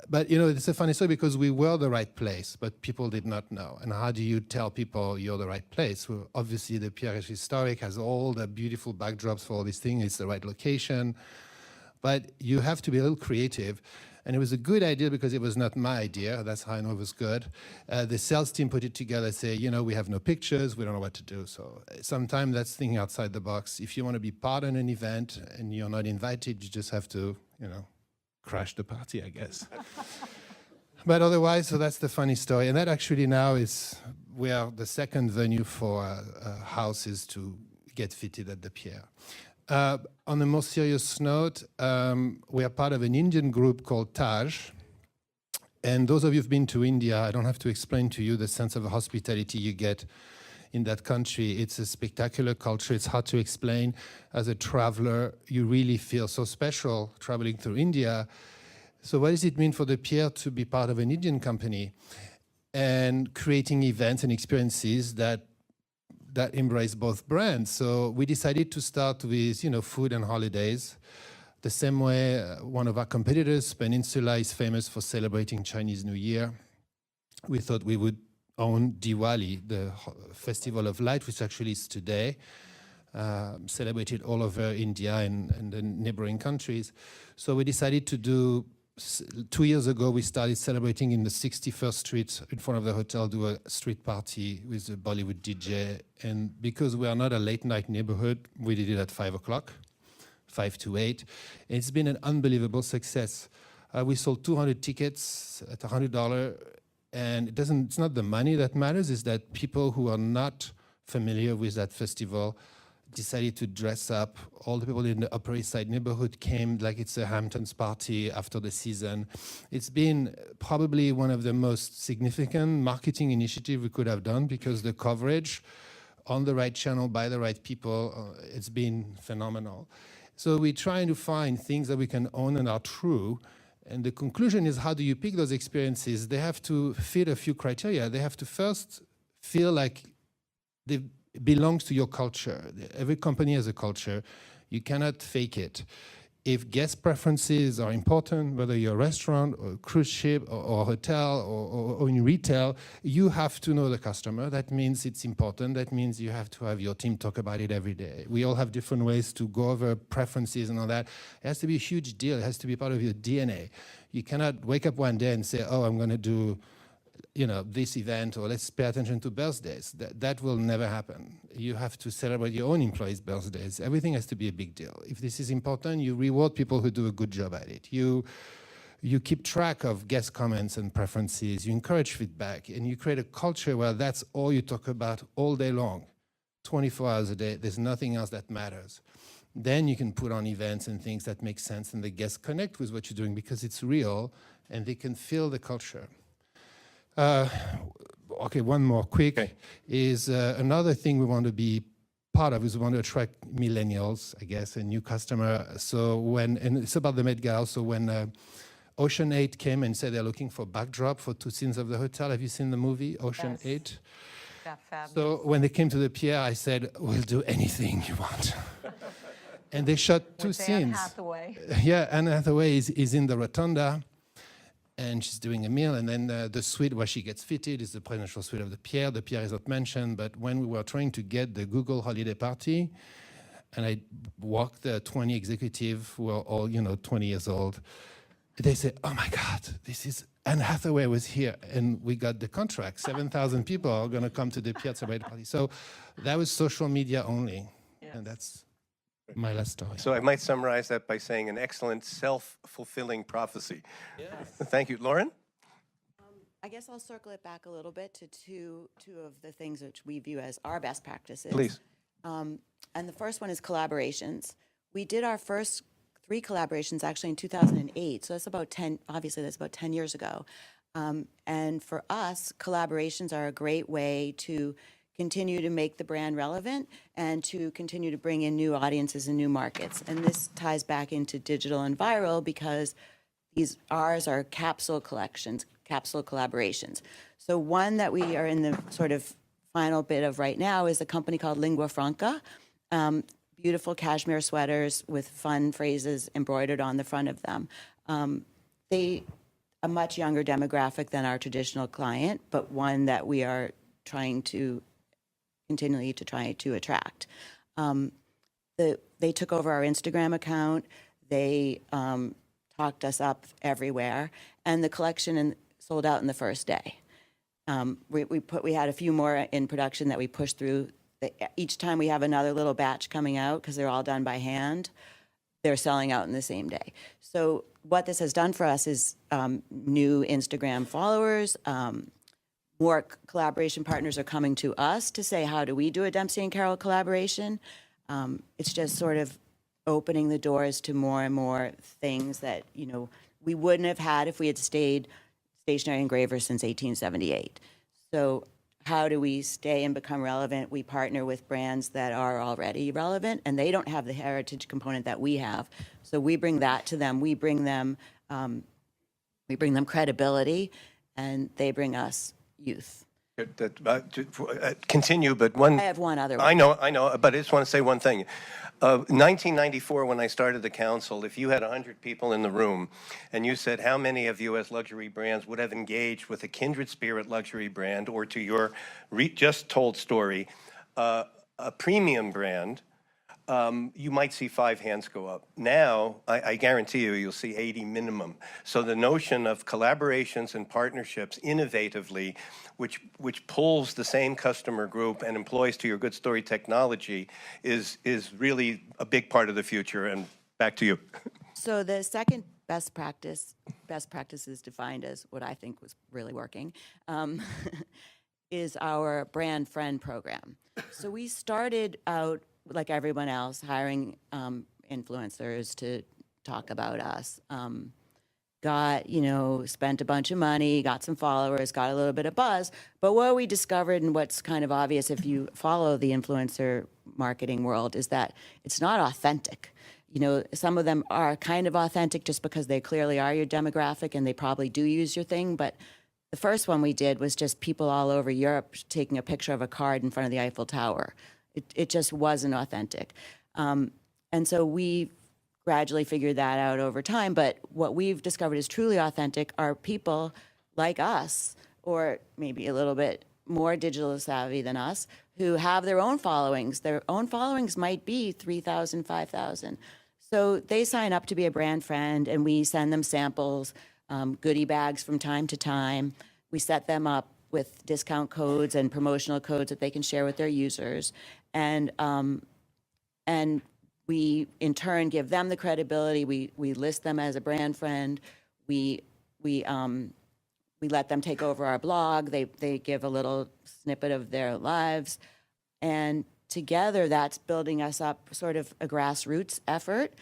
Speaker 6: but it's a funny story because we were the right place, but people did not know. And how do you tell people you're the right place? Well, obviously the Pierre is historic, has all the beautiful backdrops for all these things, it's the right location, but you have to be a little creative. And it was a good idea because it was not my idea. That's how I know it was good. The sales team put it together, say, we have no pictures, we don't know what to do. So sometimes that's thinking outside the box. If you want to be part of an event and you're not invited, you just have to, crash the party, I guess. But otherwise, so that's the funny story. And that actually now we are the second venue for houses to get fitted at the Pierre. On a more serious note, we are part of an Indian group called Taj. And those of you who've been to India, I don't have to explain to you the sense of hospitality you get in that country. It's a spectacular culture. It's hard to explain. As a traveler, you really feel so special traveling through India. So what does it mean for the Pierre to be part of an Indian company and creating events and experiences that embrace both brands? So we decided to start with, food and holidays. The same way one of our competitors, Peninsula, is famous for celebrating Chinese New Year. We thought we would own Diwali, the Festival of Light, which actually is today, celebrated all over India and the neighboring countries. So we decided to do, 2 years ago, we started celebrating in the 61st Street in front of the hotel, do a street party with a Bollywood DJ. And because we are not a late night neighborhood, we did it at 5 o'clock, 5 to 8. And it's been an unbelievable success. We sold 200 tickets at $100. And it's not the money that matters, it's that people who are not familiar with that festival decided to dress up. All the people in the Upper East Side neighborhood came like it's a Hamptons party after the season. It's been probably one of the most significant marketing initiatives we could have done because the coverage on the right channel by the right people, it's been phenomenal. So we're trying to find things that we can own and are true. And the conclusion is, how do you pick those experiences? They have to fit a few criteria. They have to first feel like they belongs to your culture. Every company has a culture. You cannot fake it. If guest preferences are important, whether you're a restaurant or a cruise ship or hotel or in retail, you have to know the customer. That means it's important. That means you have to have your team talk about it every day. We all have different ways to go over preferences and all that. It has to be a huge deal. It has to be part of your DNA. You cannot wake up one day and say, oh, I'm going to do this event, or let's pay attention to birthdays. That will never happen. You have to celebrate your own employees' birthdays. Everything has to be a big deal. If this is important, you reward people who do a good job at it. You keep track of guest comments and preferences. You encourage feedback, and you create a culture where that's all you talk about all day long, 24 hours a day. There's nothing else that matters. Then you can put on events and things that make sense, and the guests connect with what you're doing because it's real, and they can feel the culture. Okay, one more quick is another thing we want to be part of is we want to attract millennials, I guess, a new customer. So and it's about the Met Gala. So when Ocean 8 came and said they're looking for backdrop for 2 scenes of the hotel, have you seen the movie Ocean 8?
Speaker 9: That's fabulous.
Speaker 6: So when they came to the Pierre, I said, we'll do anything you want. And they shot 2 scenes.
Speaker 9: Anne Hathaway.
Speaker 6: Yeah, Anne Hathaway is in the rotunda. And she's doing a meal, and then the suite where she gets fitted is the presidential suite of the Pierre. The Pierre is not mentioned, but when we were trying to get the Google holiday party, and I walked the 20 executives who were all, 20 years old, they said, oh my God, this is, Anne Hathaway was here, and we got the contract. 7,000 people are going to come to the Pierre celebrate party. So that was social media only, and that's my last story.
Speaker 1: So I might summarize that by saying an excellent self-fulfilling prophecy. Yes. Thank you. Lauren?
Speaker 7: I guess I'll circle it back a little bit to two of the things which we view as our best practices.
Speaker 1: Please.
Speaker 7: And the first one is collaborations. We did our first 3 collaborations actually in 2008. So that's about 10 years ago. And for us, collaborations are a great way to continue to make the brand relevant and to continue to bring in new audiences and new markets. And this ties back into digital and viral because ours are capsule collections, capsule collaborations. So one that we are in the sort of final bit of right now is a company called Lingua Franca. Beautiful cashmere sweaters with fun phrases embroidered on the front of them. They a much younger demographic than our traditional client, but one that we are continually try to attract. They took over our Instagram account. They talked us up everywhere, and the collection sold out in the first day. We had a few more in production that we pushed through. Each time we have another little batch coming out, because they're all done by hand, they're selling out in the same day. So what this has done for us is new Instagram followers. More collaboration partners are coming to us to say, how do we do a Dempsey and Carroll collaboration? It's just sort of opening the doors to more and more things that, we wouldn't have had if we had stayed stationary engravers since 1878. So how do we stay and become relevant? We partner with brands that are already relevant, and they don't have the heritage component that we have. So we bring that to them. We bring them We bring them credibility, and they bring us youth.
Speaker 1: Continue, but one.
Speaker 7: I have one other
Speaker 1: I
Speaker 7: one.
Speaker 1: know, but I just want to say one thing. 1994, when I started the council, if you had 100 people in the room and you said how many of you as luxury brands would have engaged with a kindred spirit luxury brand, or to your just told story, a premium brand, you might see 5 hands go up. Now, I guarantee you'll see 80 minimum. So the notion of collaborations and partnerships innovatively, which pulls the same customer group and employs, to your good story, technology, is really a big part of the future. And back to you.
Speaker 7: So the second best practice is defined as what I think was really working, is our brand friend program. So we started out, like everyone else, hiring influencers to talk about us. Spent a bunch of money, got some followers, got a little bit of buzz. But what we discovered, and what's kind of obvious if you follow the influencer marketing world, is that it's not authentic. Some of them are kind of authentic just because they clearly are your demographic and they probably do use your thing. But the first one we did was just people all over Europe taking a picture of a card in front of the Eiffel Tower. It just wasn't authentic. And so we gradually figured that out over time. But what we've discovered is truly authentic are people like us, or maybe a little bit more digital savvy than us, who have their own followings. Their own followings might be 3,000, 5,000. So they sign up to be a brand friend, and we send them samples, goodie bags from time to time. We set them up with discount codes and promotional codes that they can share with their users. And we, in turn, give them the credibility. We list them as a brand friend. We let them take over our blog. They give a little snippet of their lives. And together, that's building us up sort of a grassroots effort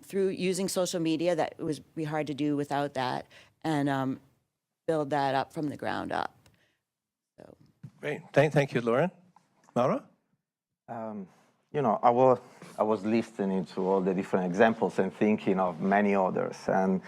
Speaker 7: through using social media that would be hard to do without that, and build that up from the ground up. So.
Speaker 1: Great. Thank you, Lauren. Mauro?
Speaker 8: I was listening to all the different examples and thinking of many others. And,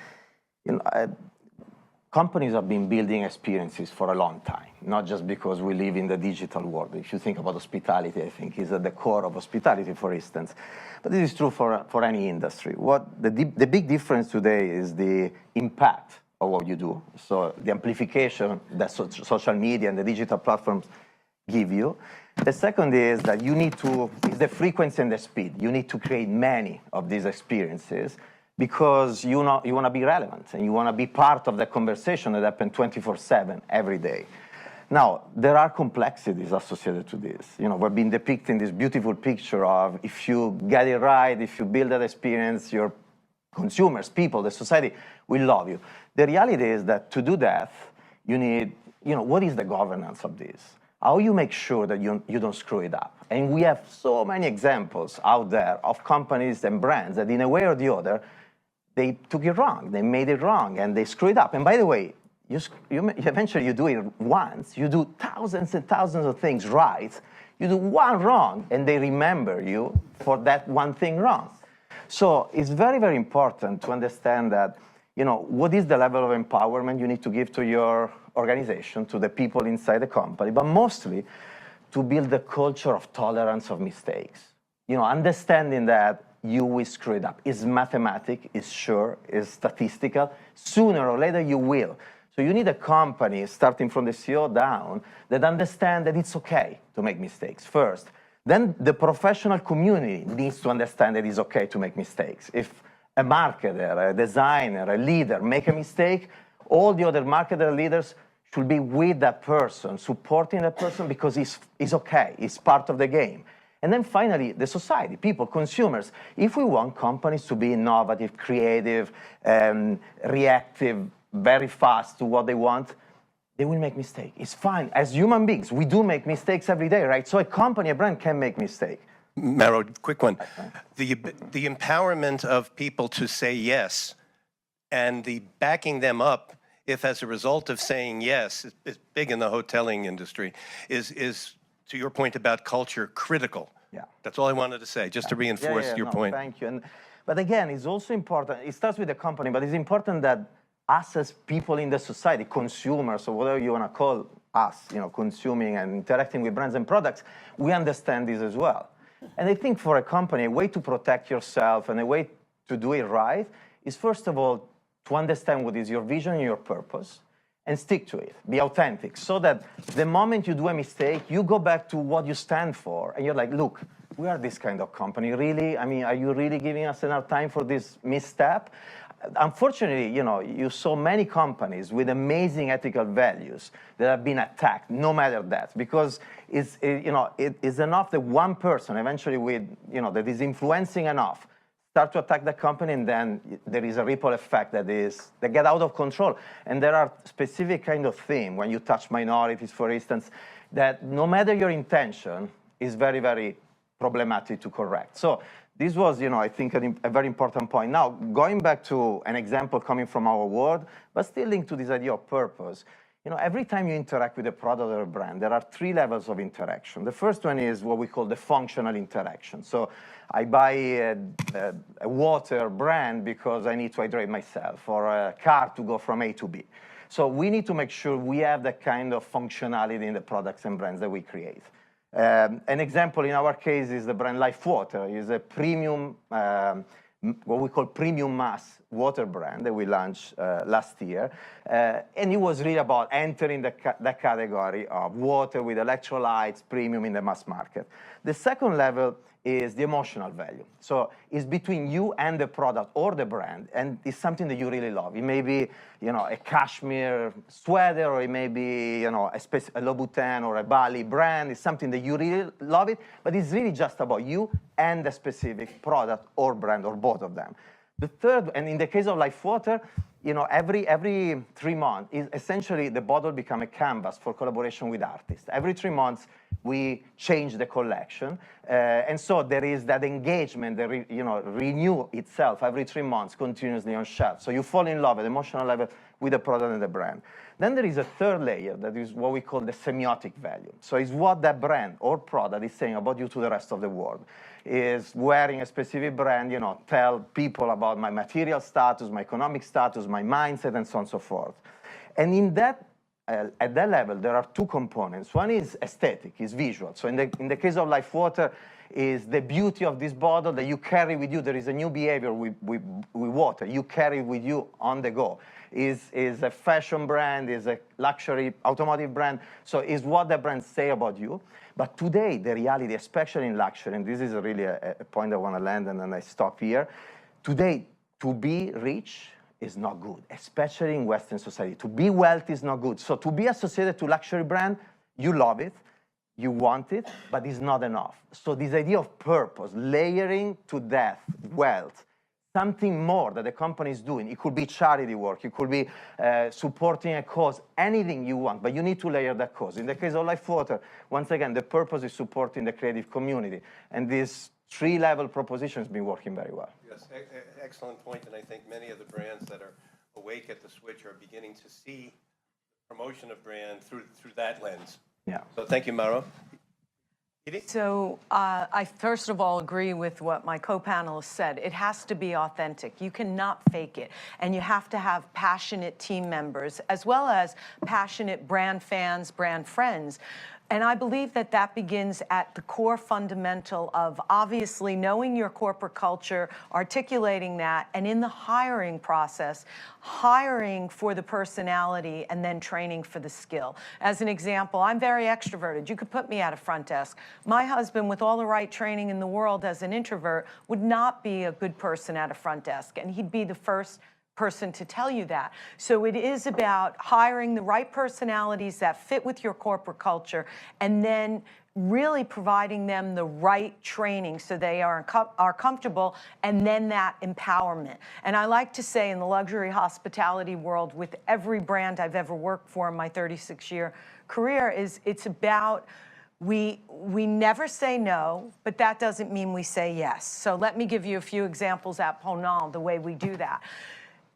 Speaker 8: companies have been building experiences for a long time, not just because we live in the digital world. If you think about hospitality, I think is at the core of hospitality, for instance. But this is true for any industry. The big difference today is the impact of what you do. So the amplification that social media and the digital platforms give you. The second is that it's the frequency and the speed. You need to create many of these experiences because you want to be relevant and you want to be part of the conversation that happens 24/7 every day. Now, there are complexities associated to this. We've been depicting this beautiful picture of if you get it right, if you build that experience, your consumers, people, the society will love you. The reality is that to do that, you need, what is the governance of this? How you make sure that you don't screw it up? And we have so many examples out there of companies and brands that in a way or the other, they took it wrong, they made it wrong, and they screwed up. And by the way, eventually you do it once, you do thousands and thousands of things right, you do one wrong, and they remember you for that one thing wrong. So it's very, very important to understand that, what is the level of empowerment you need to give to your organization, to the people inside the company, but mostly to build the culture of tolerance of mistakes. Understanding that you will screw it up. It's mathematic, it's sure, it's statistical. Sooner or later you will. So you need a company, starting from the CEO down, that understand that it's okay to make mistakes first. Then the professional community needs to understand that it's okay to make mistakes. If a marketer, a designer, a leader make a mistake, all the other marketer leaders should be with that person, supporting that person because it's okay, it's part of the game. And then finally, the society, people, consumers. If we want companies to be innovative, creative, reactive, very fast to what they want, they will make mistakes. It's fine. As human beings, we do make mistakes every day, right? So a company, a brand can make mistakes.
Speaker 1: Mauro, quick one. The empowerment of people to say yes and the backing them up if as a result of saying yes, it's big in the hoteling industry, is to your point about culture, critical.
Speaker 8: Yeah.
Speaker 1: That's all I wanted to say, just to reinforce your point.
Speaker 8: Thank you. But again, it's also important, it starts with the company, but it's important that us as people in the society, consumers, or whatever you want to call us, consuming and interacting with brands and products, we understand this as well. And I think for a company, a way to protect yourself and a way to do it right is, first of all, to understand what is your vision and your purpose and stick to it. Be authentic, so that the moment you do a mistake, you go back to what you stand for. And you're like, look, we are this kind of company, really? I mean, are you really giving us enough time for this misstep? Unfortunately, you saw many companies with amazing ethical values that have been attacked, no matter that, because it is enough that one person eventually that is influencing enough start to attack the company, and then there is a ripple effect that get out of control. And there are specific kind of things when you touch minorities, for instance, that no matter your intention is very, very problematic to correct. So this was, I think, a very important point. Now, going back to an example coming from our world, but still linked to this idea of purpose, every time you interact with a product or a brand, there are 3 levels of interaction. The first one is what we call the functional interaction. So I buy a water brand because I need to hydrate myself, or a car to go from A to B. So we need to make sure we have that kind of functionality in the products and brands that we create. An example in our case is the brand Life Water. It's a premium, what we call premium mass water brand that we launched last year. And it was really about entering that category of water with electrolytes, premium in the mass market. The second level is the emotional value. So it's between you and the product or the brand, and it's something that you really love. It may be, a cashmere sweater, or it may be, a Louboutin or a Bali brand. It's something that you really love it, but it's really just about you and the specific product or brand, or both of them. The third, and in the case of Life Water, every 3 months, is essentially the bottle become a canvas for collaboration with artists. Every 3 months, we change the collection, and so there is that engagement that renew itself every 3 months continuously on shelf. So you fall in love at emotional level with the product and the brand. Then there is a third layer that is what we call the semiotic value. So it's what that brand or product is saying about you to the rest of the world. Is wearing a specific brand, tell people about my material status, my economic status, my mindset, and so on and so forth. And in that, at that level, there are 2 components. One is aesthetic, is visual. So in the case of Life Water, is the beauty of this bottle that you carry with you. There is a new behavior with water. You carry with you on the go. Is a fashion brand, is a luxury automotive brand. So is what the brands say about you. But today, the reality, especially in luxury, and this is really a point I want to land, and then I stop here. Today, to be rich is not good, especially in Western society. To be wealthy is not good. So to be associated to luxury brand, you love it, you want it, but it's not enough. So this idea of purpose, layering to that wealth, something more that the company is doing. It could be charity work, it could be supporting a cause, anything you want, but you need to layer that cause. In the case of Life Water, once again, the purpose is supporting the creative community. And this 3-level proposition has been working very well.
Speaker 1: Yes, excellent point, and I think many of the brands that are awake at the switch are beginning to see promotion of brand through that lens.
Speaker 8: Yeah.
Speaker 1: So thank you, Mauro.
Speaker 9: So I first of all agree with what my co-panelists said. It has to be authentic. You cannot fake it. And you have to have passionate team members as well as passionate brand fans, brand friends. And I believe that that begins at the core fundamental of obviously knowing your corporate culture, articulating that, and in the hiring process, hiring for the personality and then training for the skill. As an example, I'm very extroverted. You could put me at a front desk. My husband, with all the right training in the world as an introvert, would not be a good person at a front desk, and he'd be the first person to tell you that. So it is about hiring the right personalities that fit with your corporate culture, and then really providing them the right training so they are comfortable, and then that empowerment. And I like to say in the luxury hospitality world, with every brand I've ever worked for in my 36-year career, it's about we never say no, but that doesn't mean we say yes. So let me give you a few examples at Ponant, the way we do that.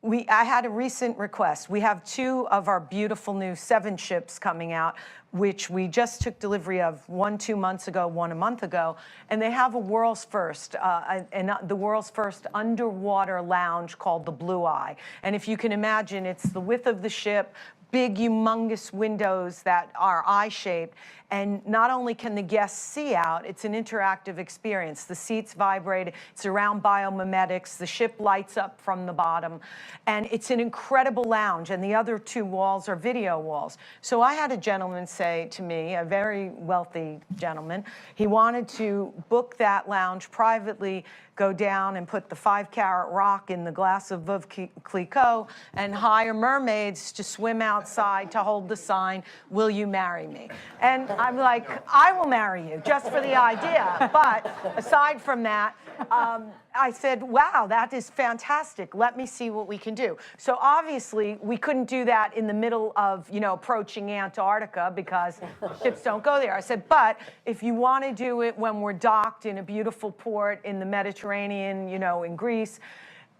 Speaker 9: I had a recent request. We have 2 of our beautiful new 7 ships coming out, which we just took delivery of, one 2 months ago, one a month ago, and they have a world's first, the world's first underwater lounge called the Blue Eye. And if you can imagine, it's the width of the ship, big, humongous windows that are eye-shaped. And not only can the guests see out, it's an interactive experience. The seats vibrate, it's around biomimetics, the ship lights up from the bottom, and it's an incredible lounge, and the other 2 walls are video walls. So I had a gentleman say to me, a very wealthy gentleman, he wanted to book that lounge privately, go down and put the 5-carat rock in the glass of Veuve Clicquot and hire mermaids to swim outside to hold the sign, "Will you marry me?" And I'm like, I will marry you just for the idea. But aside from that, I said, wow, that is fantastic. Let me see what we can do. So obviously, we couldn't do that in the middle of, approaching Antarctica because ships don't go there. I said, but if you want to do it when we're docked in a beautiful port in the Mediterranean, in Greece,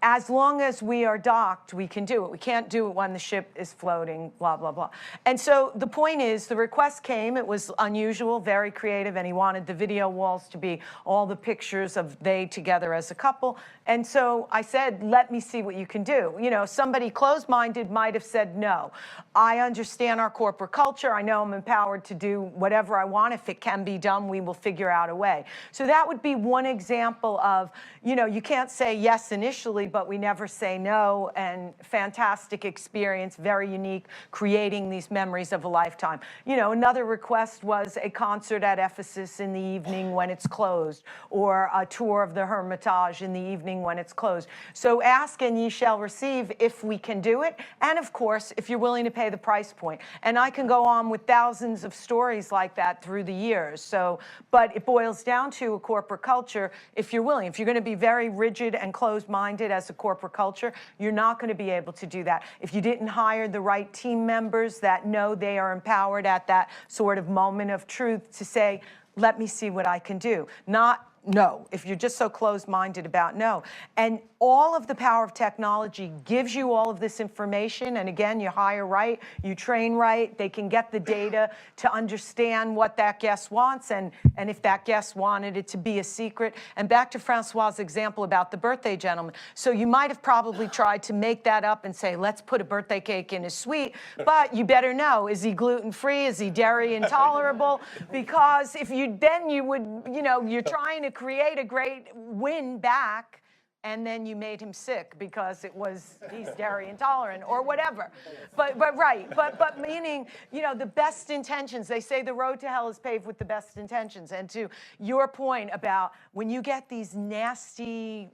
Speaker 9: as long as we are docked, we can do it. We can't do it when the ship is floating, blah, blah, blah. And so the point is, the request came, it was unusual, very creative, and he wanted the video walls to be all the pictures of they together as a couple. And so I said, let me see what you can do. Somebody closed-minded might have said no. I understand our corporate culture. I know I'm empowered to do whatever I want. If it can be done, we will figure out a way. So that would be one example of, you can't say yes initially, but we never say no, and fantastic experience, very unique, creating these memories of a lifetime. Another request was a concert at Ephesus in the evening when it's closed, or a tour of the Hermitage in the evening when it's closed. So ask and ye shall receive if we can do it, and of course, if you're willing to pay the price point. And I can go on with thousands of stories like that through the years. But it boils down to a corporate culture. If you're willing, if you're going to be very rigid and closed-minded as a corporate culture, you're not going to be able to do that. If you didn't hire the right team members that know they are empowered at that sort of moment of truth to say, let me see what I can do. Not no, if you're just so closed-minded about no. And all of the power of technology gives you all of this information. And again, you hire right, you train right, they can get the data to understand what that guest wants and if that guest wanted it to be a secret. And back to Francois's example about the birthday gentleman. So you might have probably tried to make that up and say, let's put a birthday cake in his suite, but you better know, is he gluten-free? Is he dairy intolerable? Because if you, then you would, you're trying to create a great win back, and then you made him sick because he's dairy intolerant or whatever. But meaning, the best intentions, they say the road to hell is paved with the best intentions. And to your point about when you get these nasty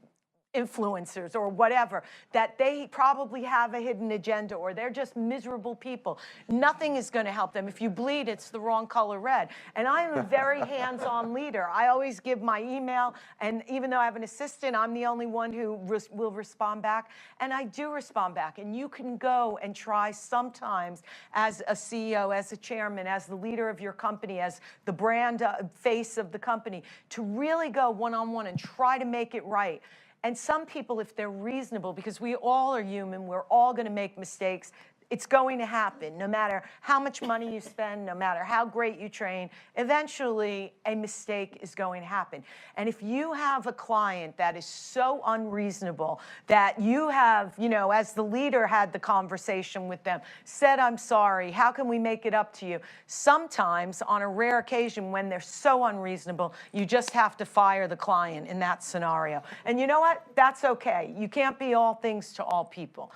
Speaker 9: influencers or whatever, that they probably have a hidden agenda or they're just miserable people. Nothing is going to help them. If you bleed, it's the wrong color red. And I'm a very hands-on leader. I always give my email, and even though I have an assistant, I'm the only one who will respond back. And I do respond back. And you can go and try sometimes as a CEO, as a chairman, as the leader of your company, as the brand face of the company, to really go one-on-one and try to make it right. And some people, if they're reasonable, because we all are human, we're all going to make mistakes. It's going to happen. No matter how much money you spend, no matter how great you train, eventually a mistake is going to happen. And if you have a client that is so unreasonable that you have, as the leader had the conversation with them, said, I'm sorry, how can we make it up to you? Sometimes, on a rare occasion, when they're so unreasonable, you just have to fire the client in that scenario. And you know what? That's okay. You can't be all things to all people.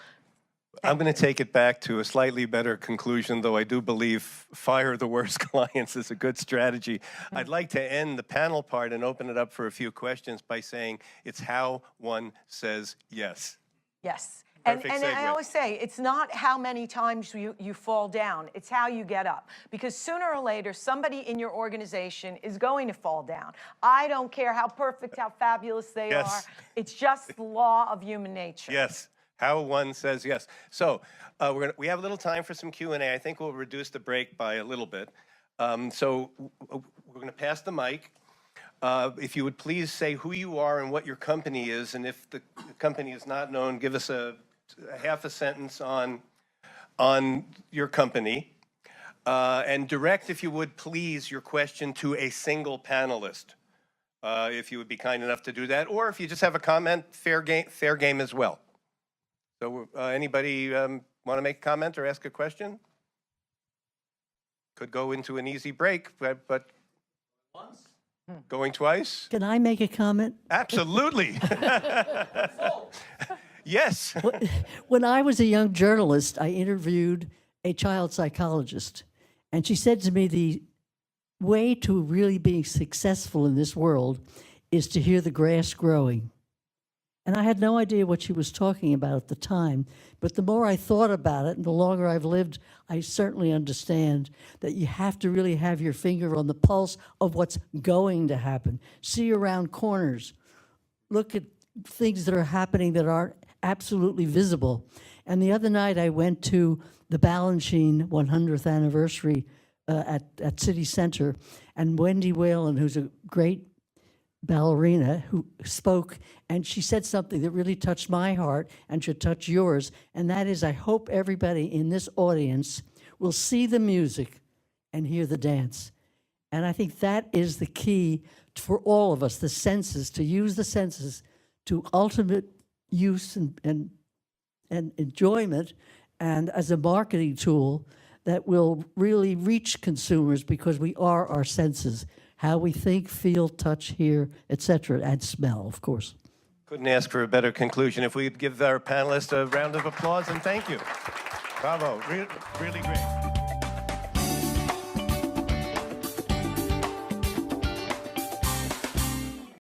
Speaker 1: I'm going to take it back to a slightly better conclusion, though I do believe fire the worst clients is a good strategy. I'd like to end the panel part and open it up for a few questions by saying it's how one says yes.
Speaker 9: Yes.
Speaker 1: Perfect
Speaker 9: And
Speaker 1: segue.
Speaker 9: I always say, it's not how many times you fall down, it's how you get up. Because sooner or later, somebody in your organization is going to fall down. I don't care how perfect, how fabulous they are. It's just the law of human nature.
Speaker 1: Yes. How one says yes. So we have a little time for some Q&A. I think we'll reduce the break by a little bit. So we're going to pass the mic. If you would please say who you are and what your company is, and if the company is not known, give us a half a sentence on your company, and direct, if you would, please, your question to a single panelist, if you would be kind enough to do that, or if you just have a comment, fair game as well. So anybody want to make a comment or ask a question? Could go into an easy break, but
Speaker 2: Once.
Speaker 1: going twice?
Speaker 5: Can I make a comment?
Speaker 1: Absolutely. Yes.
Speaker 5: When I was a young journalist, I interviewed a child psychologist, and she said to me, the way to really being successful in this world is to hear the grass growing. And I had no idea what she was talking about at the time, but the more I thought about it and the longer I've lived, I certainly understand that you have to really have your finger on the pulse of what's going to happen. See around corners. Look at things that are happening that aren't absolutely visible. And the other night I went to the Balanchine 100th anniversary at City Center, and Wendy Whalen, who's a great ballerina, who spoke, and she said something that really touched my heart and should touch yours, and that is, I hope everybody in this audience will see the music and hear the dance. And I think that is the key for all of us, the senses, to use the senses to ultimate use and enjoyment, and as a marketing tool that will really reach consumers, because we are our senses, how we think, feel, touch, hear, etc., and smell, of course.
Speaker 1: Couldn't ask for a better conclusion. If we'd give our panelists a round of applause and thank you. Bravo, really great.